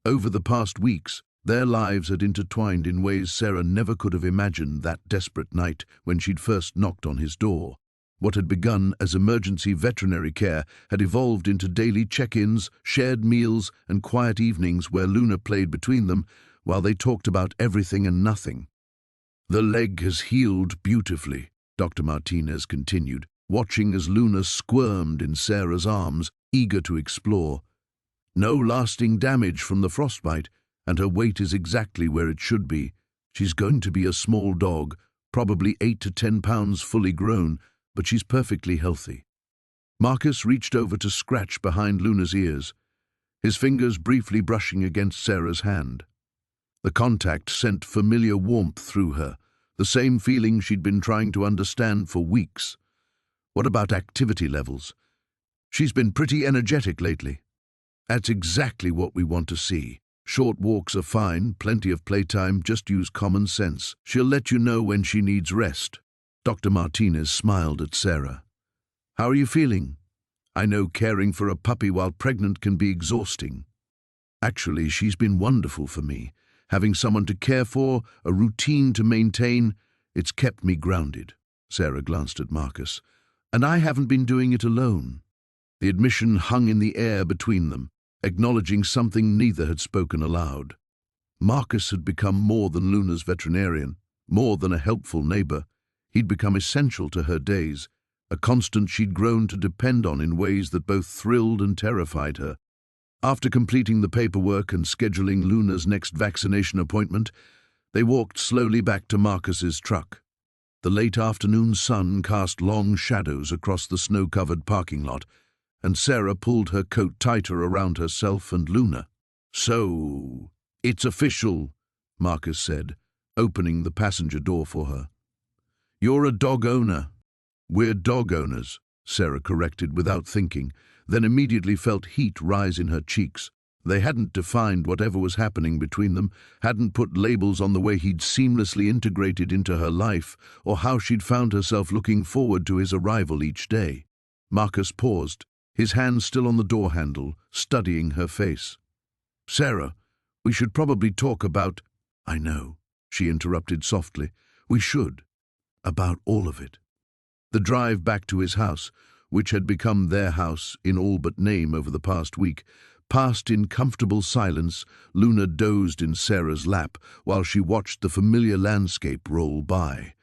[SPEAKER 1] Over the past weeks, their lives had intertwined in ways Sarah never could have imagined that desperate night when she'd first knocked on his door. What had begun as emergency veterinary care had evolved into daily check-ins, shared meals, and quiet evenings where Luna played between them while they talked about everything and nothing. "The leg has healed beautifully," Dr. Martinez continued, watching as Luna squirmed in Sarah's arms, eager to explore. "No lasting damage from the frostbite, and her weight is exactly where it should be. She's going to be a small dog, probably 8 to 10 pounds fully grown, but she's perfectly healthy." Marcus reached over to scratch behind Luna's ears, his fingers briefly brushing against Sarah's hand. The contact sent familiar warmth through her, the same feeling she'd been trying to understand for weeks. "What about activity levels?" "She's been pretty energetic lately." "That's exactly what we want to see. Short walks are fine, plenty of playtime, just use common sense. She'll let you know when she needs rest." Dr. Martinez smiled at Sarah. "How are you feeling? I know caring for a puppy while pregnant can be exhausting." "Actually, she's been wonderful for me. Having someone to care for, a routine to maintain, it's kept me grounded." Sarah glanced at Marcus. "And I haven't been doing it alone." The admission hung in the air between them, acknowledging something neither had spoken aloud. Marcus had become more than Luna's veterinarian, more than a helpful neighbor. He'd become essential to her days, a constant she'd grown to depend on in ways that both thrilled and terrified her. After completing the paperwork and scheduling Luna's next vaccination appointment, they walked slowly back to Marcus's truck. The late afternoon sun cast long shadows across the snow-covered parking lot, and Sarah pulled her coat tighter around herself and Luna. "So, it's official," Marcus said, opening the passenger door for her. "You're a dog owner." "We're dog owners," Sarah corrected without thinking, then immediately felt heat rise in her cheeks. They hadn't defined whatever was happening between them, hadn't put labels on the way he'd seamlessly integrated into her life, or how she'd found herself looking forward to his arrival each day. Marcus paused, his hand still on the door handle, studying her face. "Sarah, we should probably talk about—" "I know," she interrupted softly. "We should. About all of it." The drive back to his house, which had become their house in all but name over the past week, passed in comfortable silence. Luna dozed in Sarah's lap while she watched the familiar landscape roll by.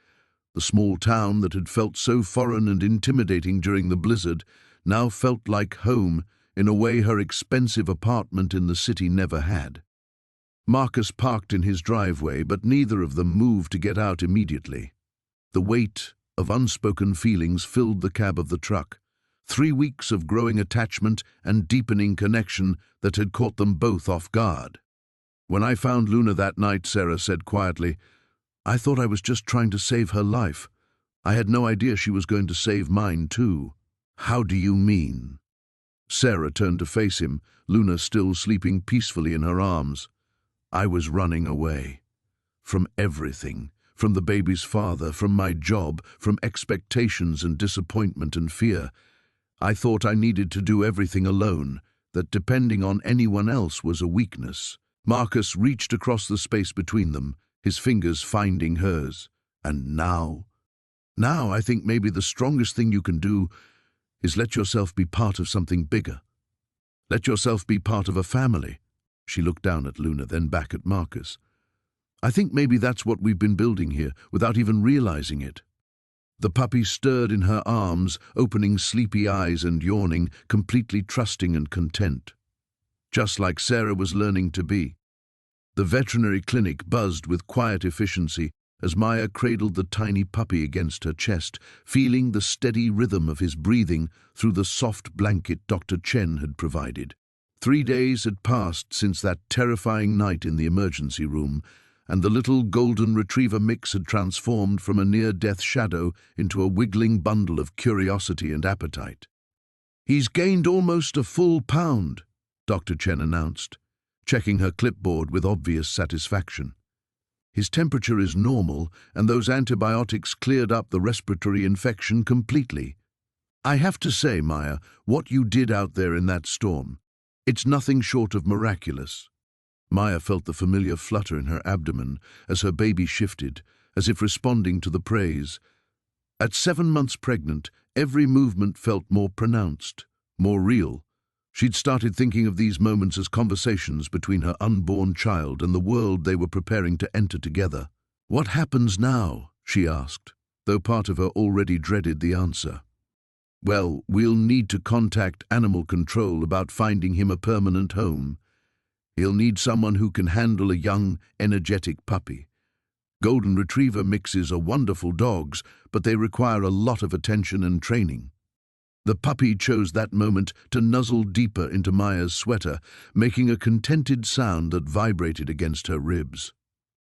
[SPEAKER 1] The small town that had felt so foreign and intimidating during the blizzard now felt like home in a way her expensive apartment in the city never had. Marcus parked in his driveway, but neither of them moved to get out immediately. The weight of unspoken feelings filled the cab of the truck. 3 weeks of growing attachment and deepening connection that had caught them both off guard. "When I found Luna that night," Sarah said quietly, "I thought I was just trying to save her life. I had no idea she was going to save mine too." "How do you mean?" Sarah turned to face him, Luna still sleeping peacefully in her arms. "I was running away. From everything. From the baby's father, from my job, from expectations and disappointment and fear. I thought I needed to do everything alone, that depending on anyone else was a weakness." Marcus reached across the space between them, his fingers finding hers. "And now? Now I think maybe the strongest thing you can do is let yourself be part of something bigger. Let yourself be part of a family." She looked down at Luna, then back at Marcus. "I think maybe that's what we've been building here, without even realizing it." The puppy stirred in her arms, opening sleepy eyes and yawning, completely trusting and content. Just like Sarah was learning to be. The veterinary clinic buzzed with quiet efficiency as Maya cradled the tiny puppy against her chest, feeling the steady rhythm of his breathing through the soft blanket Dr. Chen had provided. 3 days had passed since that terrifying night in the emergency room, and the little golden retriever mix had transformed from a near-death shadow into a wiggling bundle of curiosity and appetite. "He's gained almost a full pound," Dr. Chen announced, checking her clipboard with obvious satisfaction. "His temperature is normal, and those antibiotics cleared up the respiratory infection completely. I have to say, Maya, what you did out there in that storm, it's nothing short of miraculous." Maya felt the familiar flutter in her abdomen as her baby shifted, as if responding to the praise. At 7 months pregnant, every movement felt more pronounced, more real. She'd started thinking of these moments as conversations between her unborn child and the world they were preparing to enter together. "What happens now?" she asked, though part of her already dreaded the answer. "Well, we'll need to contact animal control about finding him a permanent home. He'll need someone who can handle a young, energetic puppy. Golden Retriever mixes are wonderful dogs, but they require a lot of attention and training." The puppy chose that moment to nuzzle deeper into Maya's sweater, making a contented sound that vibrated against her ribs.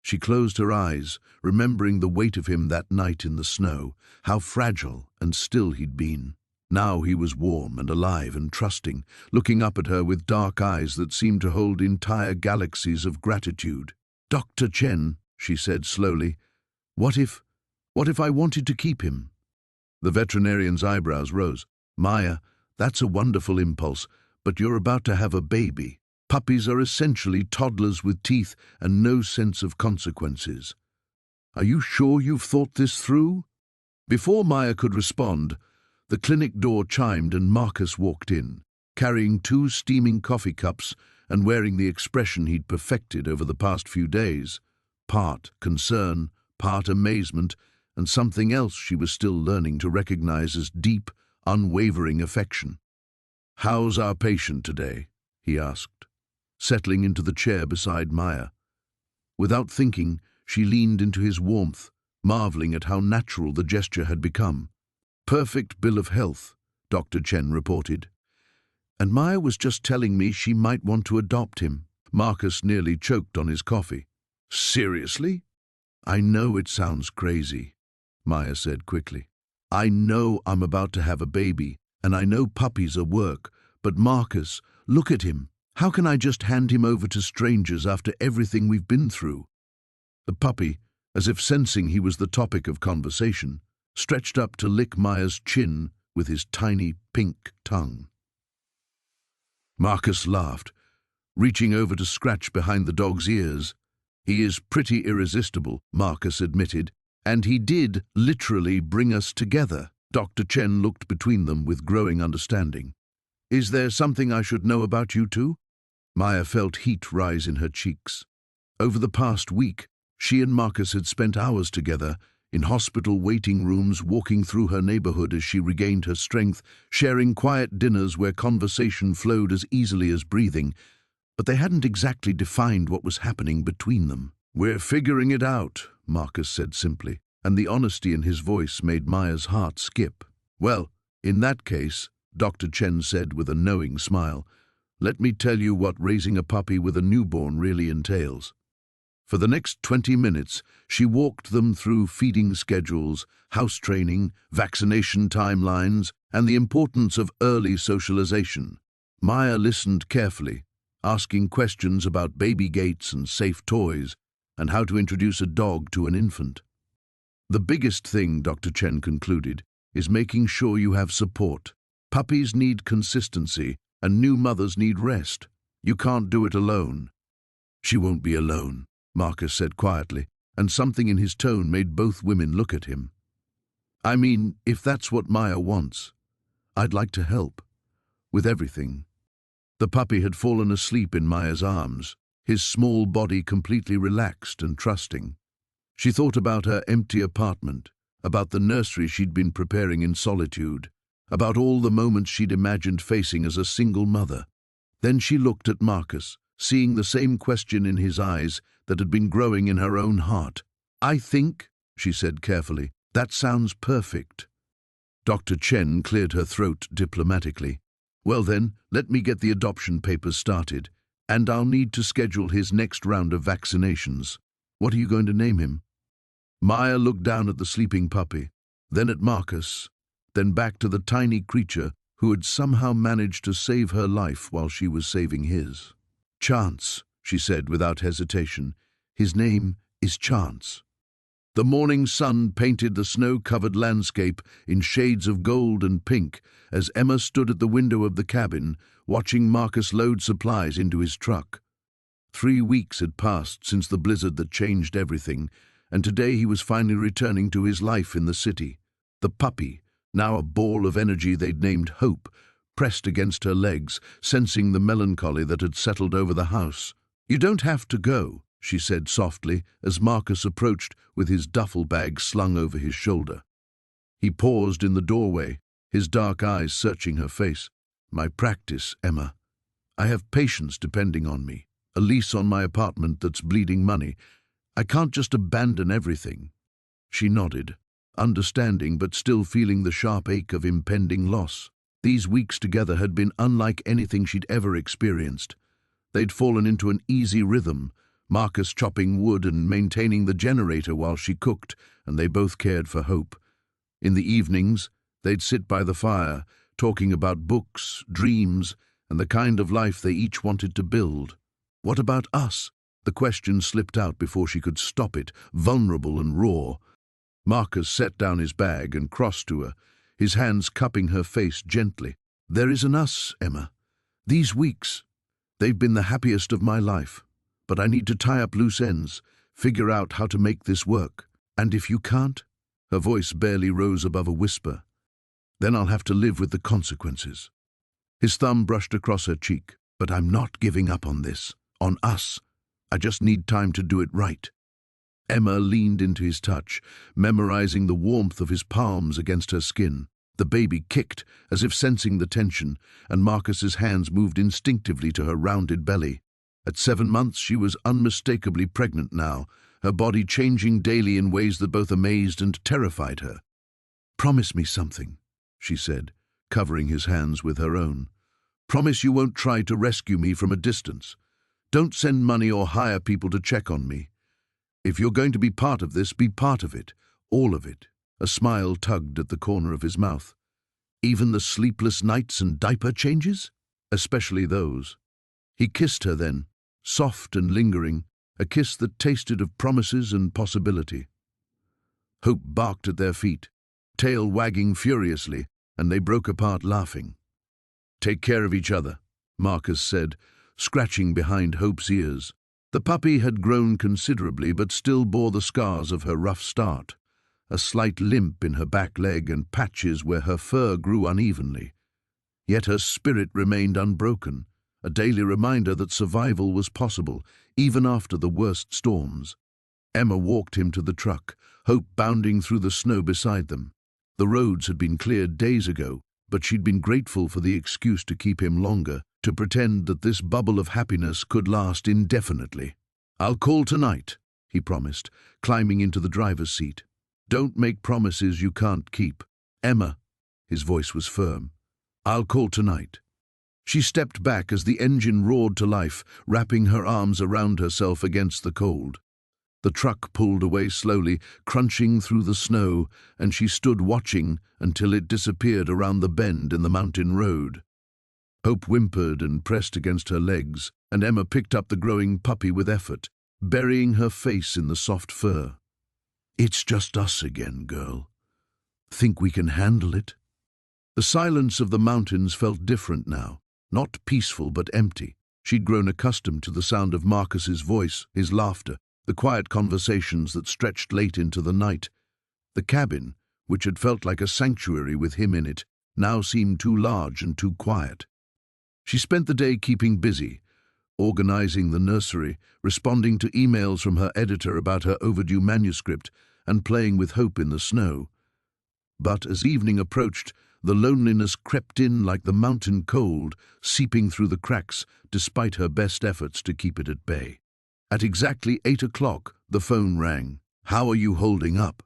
[SPEAKER 1] She closed her eyes, remembering the weight of him that night in the snow, how fragile and still he'd been. Now he was warm and alive and trusting, looking up at her with dark eyes that seemed to hold entire galaxies of gratitude. "Dr. Chen," she said slowly, what if I wanted to keep him?" The veterinarian's eyebrows rose. "Maya, that's a wonderful impulse, but you're about to have a baby. Puppies are essentially toddlers with teeth and no sense of consequences. Are you sure you've thought this through?" Before Maya could respond, the clinic door chimed and Marcus walked in, carrying 2 steaming coffee cups and wearing the expression he'd perfected over the past few days, part concern, part amazement, and something else she was still learning to recognize as deep, unwavering affection. "How's our patient today?" he asked, settling into the chair beside Maya. Without thinking, she leaned into his warmth, marveling at how natural the gesture had become. "Perfect bill of health," Dr. Chen reported. "And Maya was just telling me she might want to adopt him." Marcus nearly choked on his coffee. "Seriously?" "I know it sounds crazy," Maya said quickly. "I know I'm about to have a baby, and I know puppies are work, but Marcus, look at him. How can I just hand him over to strangers after everything we've been through?" The puppy, as if sensing he was the topic of conversation, stretched up to lick Maya's chin with his tiny pink tongue. Marcus laughed, reaching over to scratch behind the dog's ears. "He is pretty irresistible," Marcus admitted, "and he did literally bring us together." Dr. Chen looked between them with growing understanding. "Is there something I should know about you two?" Maya felt heat rise in her cheeks. Over the past week, she and Marcus had spent hours together, in hospital waiting rooms, walking through her neighborhood as she regained her strength, sharing quiet dinners where conversation flowed as easily as breathing, but they hadn't exactly defined what was happening between them. "We're figuring it out," Marcus said simply, and the honesty in his voice made Maya's heart skip. "Well, in that case," Dr. Chen said with a knowing smile, "let me tell you what raising a puppy with a newborn really entails. For the next 20 minutes, she walked them through feeding schedules, house training, vaccination timelines, and the importance of early socialization. Maya listened carefully, asking questions about baby gates and safe toys, and how to introduce a dog to an infant. The biggest thing, Dr. Chen concluded, is making sure you have support. Puppies need consistency, and new mothers need rest. You can't do it alone. She won't be alone, Marcus said quietly, and something in his tone made both women look at him. I mean, if that's what Maya wants, I'd like to help. With everything. The puppy had fallen asleep in Maya's arms, his small body completely relaxed and trusting. She thought about her empty apartment, about the nursery she'd been preparing in solitude, about all the moments she'd imagined facing as a single mother. Then she looked at Marcus, seeing the same question in his eyes that had been growing in her own heart. I think, she said carefully, that sounds perfect. Dr. Chen cleared her throat diplomatically. Well then, let me get the adoption papers started, and I'll need to schedule his next round of vaccinations. What are you going to name him? Maya looked down at the sleeping puppy, then at Marcus, then back to the tiny creature who had somehow managed to save her life while she was saving his. Chance, she said without hesitation. His name is Chance. The morning sun painted the snow-covered landscape in shades of gold and pink as Emma stood at the window of the cabin, watching Marcus load supplies into his truck. 3 weeks had passed since the blizzard that changed everything, and today he was finally returning to his life in the city. The puppy, now a ball of energy they'd named Hope, pressed against her legs, sensing the melancholy that had settled over the house. You don't have to go, she said softly as Marcus approached with his duffel bag slung over his shoulder. He paused in the doorway, his dark eyes searching her face. My practice, Emma. I have patients depending on me, a lease on my apartment that's bleeding money. I can't just abandon everything. She nodded, understanding but still feeling the sharp ache of impending loss. These weeks together had been unlike anything she'd ever experienced. They'd fallen into an easy rhythm, Marcus chopping wood and maintaining the generator while she cooked, and they both cared for Hope. In the evenings, they'd sit by the fire, talking about books, dreams, and the kind of life they each wanted to build. What about us? The question slipped out before she could stop it, vulnerable and raw. Marcus set down his bag and crossed to her, his hands cupping her face gently. There is an us, Emma. These weeks, they've been the happiest of my life. But I need to tie up loose ends, figure out how to make this work. And if you can't, her voice barely rose above a whisper, then I'll have to live with the consequences. His thumb brushed across her cheek. But I'm not giving up on this, on us. I just need time to do it right. Emma leaned into his touch, memorizing the warmth of his palms against her skin. The baby kicked, as if sensing the tension, and Marcus's hands moved instinctively to her rounded belly. At 7 months, she was unmistakably pregnant now, her body changing daily in ways that both amazed and terrified her. Promise me something, she said, covering his hands with her own. Promise you won't try to rescue me from a distance. Don't send money or hire people to check on me. If you're going to be part of this, be part of it, all of it. A smile tugged at the corner of his mouth. Even the sleepless nights and diaper changes? Especially those. He kissed her then, soft and lingering, a kiss that tasted of promises and possibility. Hope barked at their feet, tail wagging furiously, and they broke apart laughing. Take care of each other, Marcus said, scratching behind Hope's ears. The puppy had grown considerably but still bore the scars of her rough start, a slight limp in her back leg and patches where her fur grew unevenly. Yet her spirit remained unbroken, a daily reminder that survival was possible, even after the worst storms. Emma walked him to the truck, Hope bounding through the snow beside them. The roads had been cleared days ago, but she'd been grateful for the excuse to keep him longer, to pretend that this bubble of happiness could last indefinitely. I'll call tonight, he promised, climbing into the driver's seat. Don't make promises you can't keep. Emma, his voice was firm. I'll call tonight. She stepped back as the engine roared to life, wrapping her arms around herself against the cold. The truck pulled away slowly, crunching through the snow, and she stood watching until it disappeared around the bend in the mountain road. Hope whimpered and pressed against her legs, and Emma picked up the growing puppy with effort, burying her face in the soft fur. "It's just us again, girl. Think we can handle it?" The silence of the mountains felt different now, not peaceful but empty. She'd grown accustomed to the sound of Marcus's voice, his laughter, the quiet conversations that stretched late into the night. The cabin, which had felt like a sanctuary with him in it, now seemed too large and too quiet. She spent the day keeping busy, organizing the nursery, responding to emails from her editor about her overdue manuscript, and playing with Hope in the snow. But as evening approached, the loneliness crept in like the mountain cold, seeping through the cracks despite her best efforts to keep it at bay. At exactly 8 o'clock, the phone rang. "How are you holding up?"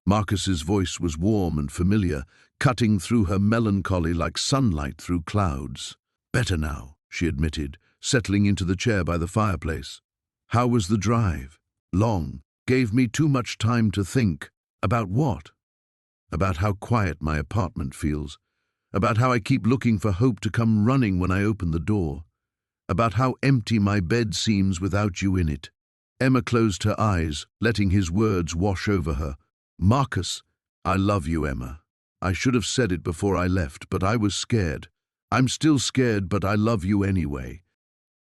[SPEAKER 1] Marcus's voice was warm and familiar, cutting through her melancholy like sunlight through clouds. "Better now," she admitted, settling into the chair by the fireplace. "How was the drive?" "Long. Gave me too much time to think." "About what?" "About how quiet my apartment feels. About how I keep looking for Hope to come running when I open the door. About how empty my bed seems without you in it." Emma closed her eyes, letting his words wash over her. "Marcus, I love you, Emma. I should have said it before I left, but I was scared. I'm still scared, but I love you anyway."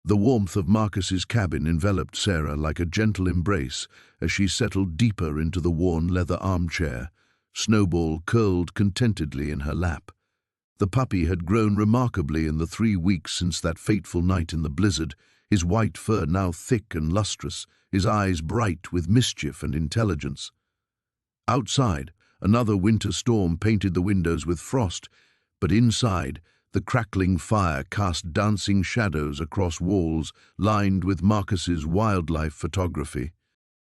[SPEAKER 1] The warmth of Marcus's cabin enveloped Sarah like a gentle embrace as she settled deeper into the worn leather armchair, Snowball curled contentedly in her lap. The puppy had grown remarkably in the 3 weeks since that fateful night in the blizzard, his white fur now thick and lustrous, his eyes bright with mischief and intelligence. Outside, another winter storm painted the windows with frost, but inside, the crackling fire cast dancing shadows across walls lined with Marcus's wildlife photography.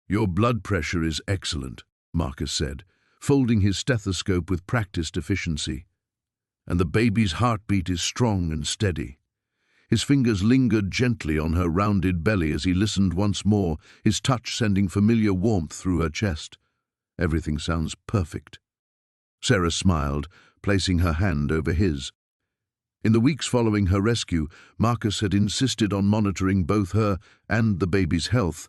[SPEAKER 1] "Your blood pressure is excellent," Marcus said, folding his stethoscope with practiced efficiency. "And the baby's heartbeat is strong and steady." His fingers lingered gently on her rounded belly as he listened once more, his touch sending familiar warmth through her chest. "Everything sounds perfect." Sarah smiled, placing her hand over his. In the weeks following her rescue, Marcus had insisted on monitoring both her and the baby's health,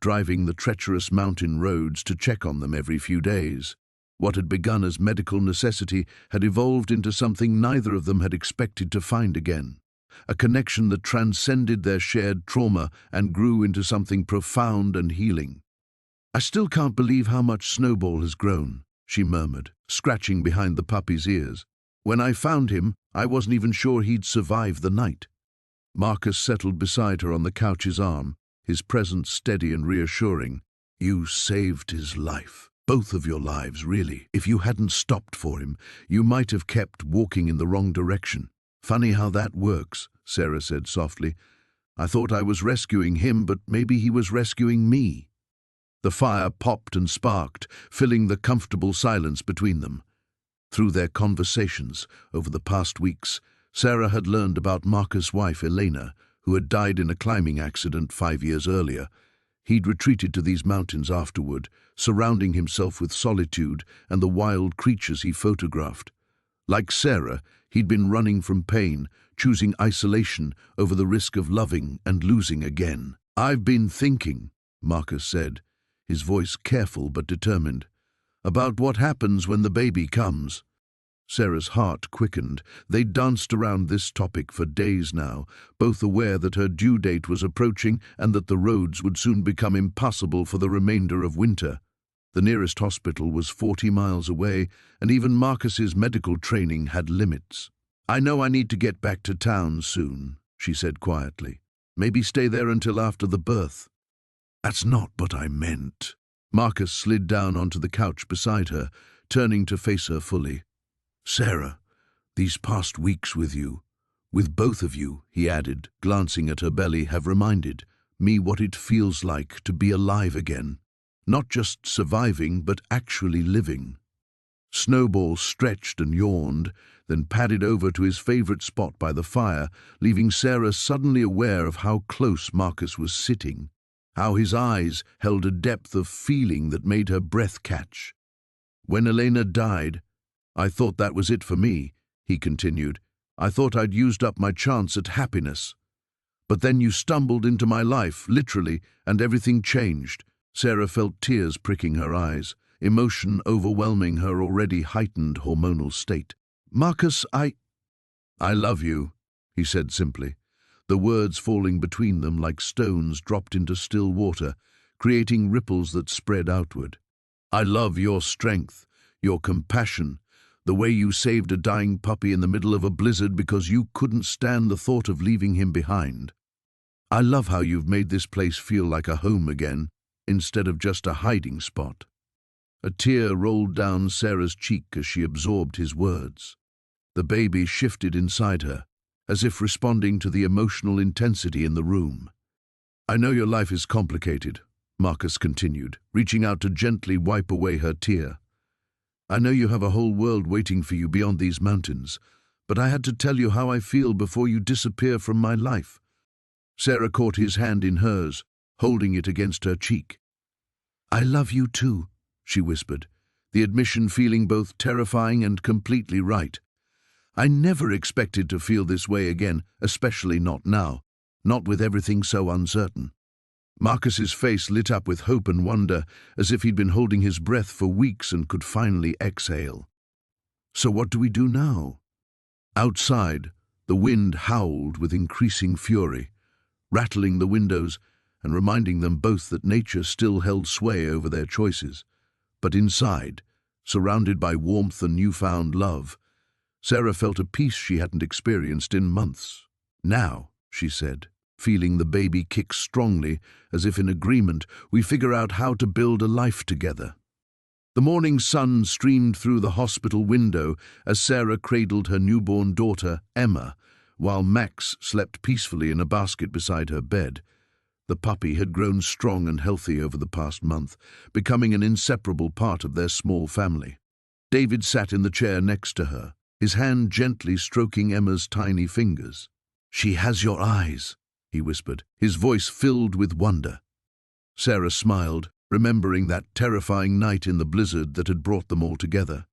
[SPEAKER 1] driving the treacherous mountain roads to check on them every few days. What had begun as medical necessity had evolved into something neither of them had expected to find again, a connection that transcended their shared trauma and grew into something profound and healing. "I still can't believe how much Snowball has grown," she murmured, scratching behind the puppy's ears. "When I found him, I wasn't even sure he'd survive the night." Marcus settled beside her on the couch's arm, his presence steady and reassuring. "You saved his life. Both of your lives, really. If you hadn't stopped for him, you might have kept walking in the wrong direction." "Funny how that works," Sarah said softly. "I thought I was rescuing him, but maybe he was rescuing me." The fire popped and sparked, filling the comfortable silence between them. Through their conversations over the past weeks, Sarah had learned about Marcus' wife, Elena, who had died in a climbing accident 5 years earlier. He'd retreated to these mountains afterward, surrounding himself with solitude and the wild creatures he photographed. Like Sarah, he'd been running from pain, choosing isolation over the risk of loving and losing again. "I've been thinking," Marcus said, his voice careful but determined, "about what happens when the baby comes." Sarah's heart quickened. They'd danced around this topic for days now, both aware that her due date was approaching and that the roads would soon become impassable for the remainder of winter. The nearest hospital was 40 miles away, and even Marcus's medical training had limits. "I know I need to get back to town soon," she said quietly. "Maybe stay there until after the birth." "That's not what I meant." Marcus slid down onto the couch beside her, turning to face her fully. "Sarah, these past weeks with you, with both of you," he added, glancing at her belly, "have reminded me what it feels like to be alive again. Not just surviving, but actually living." Snowball stretched and yawned, then padded over to his favorite spot by the fire, leaving Sarah suddenly aware of how close Marcus was sitting. how his eyes held a depth of feeling that made her breath catch. "When Elena died, I thought that was it for me," he continued. "I thought I'd used up my chance at happiness. But then you stumbled into my life, literally, and everything changed." Sarah felt tears pricking her eyes, emotion overwhelming her already heightened hormonal state. "Marcus, I love you," he said simply, the words falling between them like stones dropped into still water, creating ripples that spread outward. "I love your strength, your compassion, the way you saved a dying puppy in the middle of a blizzard because you couldn't stand the thought of leaving him behind. I love how you've made this place feel like a home again, instead of just a hiding spot." A tear rolled down Sarah's cheek as she absorbed his words. The baby shifted inside her, as if responding to the emotional intensity in the room. "I know your life is complicated," Marcus continued, reaching out to gently wipe away her tear. "I know you have a whole world waiting for you beyond these mountains, but I had to tell you how I feel before you disappear from my life." Sarah caught his hand in hers, holding it against her cheek. "I love you too," she whispered, the admission feeling both terrifying and completely right. "I never expected to feel this way again, especially not now, not with everything so uncertain." Marcus's face lit up with hope and wonder, as if he'd been holding his breath for weeks and could finally exhale. "So what do we do now?" Outside, the wind howled with increasing fury, rattling the windows and reminding them both that nature still held sway over their choices. But inside, surrounded by warmth and newfound love, Sarah felt a peace she hadn't experienced in months. "Now," she said, feeling the baby kick strongly, as if in agreement, "we figure out how to build a life together." The morning sun streamed through the hospital window as Sarah cradled her newborn daughter, Emma, while Max slept peacefully in a basket beside her bed. The puppy had grown strong and healthy over the past month, becoming an inseparable part of their small family. David sat in the chair next to her, his hand gently stroking Emma's tiny fingers. "She has your eyes," he whispered, his voice filled with wonder. Sarah smiled, remembering that terrifying night in the blizzard that had brought them all together.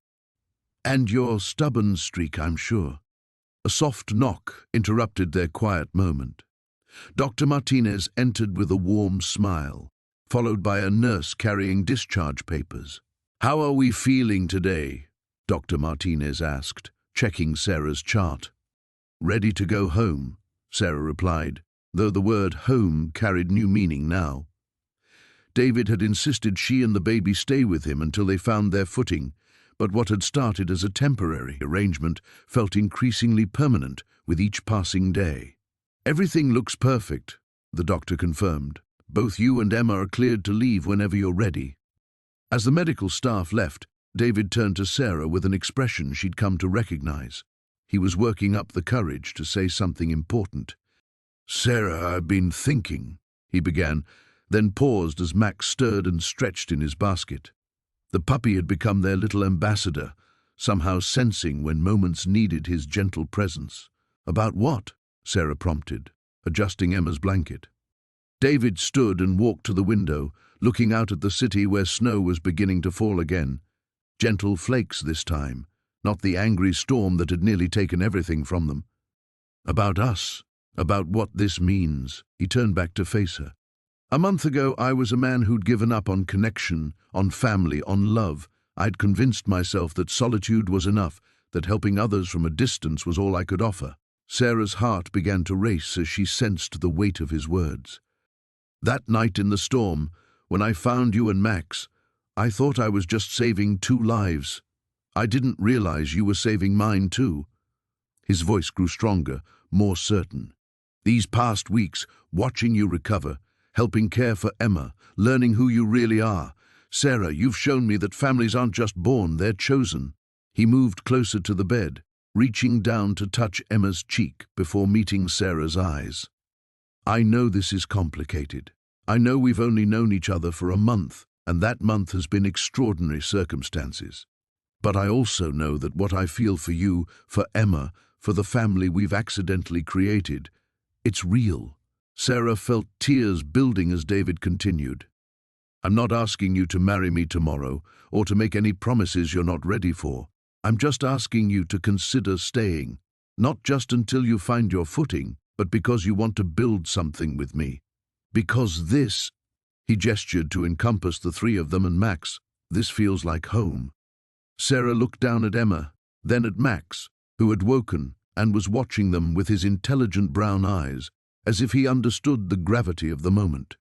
[SPEAKER 1] "And your stubborn streak, I'm sure." A soft knock interrupted their quiet moment. Dr. Martinez entered with a warm smile, followed by a nurse carrying discharge papers. "How are we feeling today?" Dr. Martinez asked, checking Sarah's chart. "Ready to go home," Sarah replied, though the word home carried new meaning now. David had insisted she and the baby stay with him until they found their footing, but what had started as a temporary arrangement felt increasingly permanent with each passing day. "Everything looks perfect," the doctor confirmed. "Both you and Emma are cleared to leave whenever you're ready." As the medical staff left, David turned to Sarah with an expression she'd come to recognize. He was working up the courage to say something important. "Sarah, I've been thinking," he began, then paused as Max stirred and stretched in his basket. The puppy had become their little ambassador, somehow sensing when moments needed his gentle presence. "About what?" Sarah prompted, adjusting Emma's blanket. David stood and walked to the window, looking out at the city where snow was beginning to fall again. Gentle flakes this time, not the angry storm that had nearly taken everything from them. "About us, about what this means." He turned back to face her. "A month ago, I was a man who'd given up on connection, on family, on love. I'd convinced myself that solitude was enough, that helping others from a distance was all I could offer." Sarah's heart began to race as she sensed the weight of his words. "That night in the storm, when I found you and Max, I thought I was just saving 2 lives. I didn't realize you were saving mine too." His voice grew stronger, more certain. "These past weeks, watching you recover, helping care for Emma, learning who you really are. Sarah, you've shown me that families aren't just born, they're chosen." He moved closer to the bed, reaching down to touch Emma's cheek before meeting Sarah's eyes. "I know this is complicated. I know we've only known each other for a month, and that month has been extraordinary circumstances. But I also know that what I feel for you, for Emma, for the family we've accidentally created, it's real." Sarah felt tears building as David continued. I'm not asking you to marry me tomorrow or to make any promises you're not ready for. I'm just asking you to consider staying, not just until you find your footing, but because you want to build something with me. Because this, he gestured to encompass the three of them and Max, this feels like home. Sarah looked down at Emma, then at Max, who had woken and was watching them with his intelligent brown eyes, as if he understood the gravity of the moment.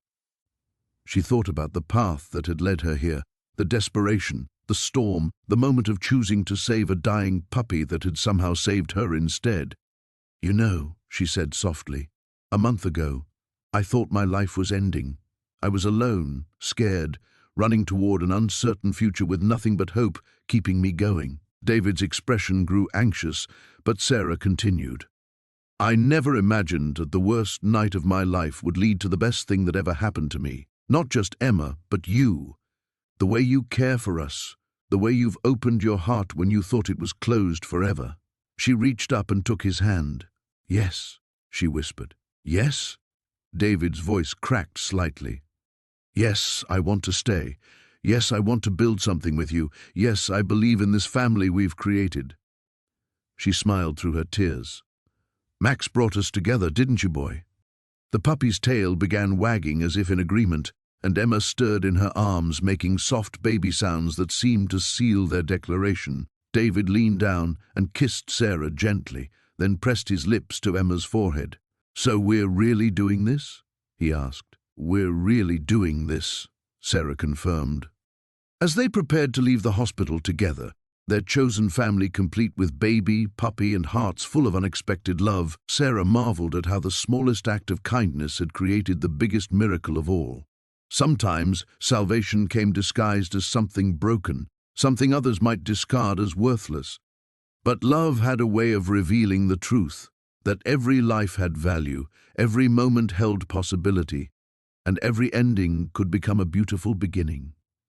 [SPEAKER 1] She thought about the path that had led her here, the desperation, the storm, the moment of choosing to save a dying puppy that had somehow saved her instead. You know, she said softly, a month ago, I thought my life was ending. I was alone, scared, running toward an uncertain future with nothing but hope keeping me going. David's expression grew anxious, but Sarah continued. I never imagined that the worst night of my life would lead to the best thing that ever happened to me. Not just Emma, but you. The way you care for us, the way you've opened your heart when you thought it was closed forever. She reached up and took his hand. Yes, she whispered. Yes? David's voice cracked slightly. Yes, I want to stay. Yes, I want to build something with you. Yes, I believe in this family we've created. She smiled through her tears. Max brought us together, didn't you, boy? The puppy's tail began wagging as if in agreement, and Emma stirred in her arms, making soft baby sounds that seemed to seal their declaration. David leaned down and kissed Sarah gently, then pressed his lips to Emma's forehead. So we're really doing this? He asked. We're really doing this, Sarah confirmed. As they prepared to leave the hospital together, their chosen family complete with baby, puppy, and hearts full of unexpected love, Sarah marveled at how the smallest act of kindness had created the biggest miracle of all. Sometimes salvation came disguised as something broken, something others might discard as worthless. But love had a way of revealing the truth, that every life had value, every moment held possibility, and every ending could become a beautiful beginning.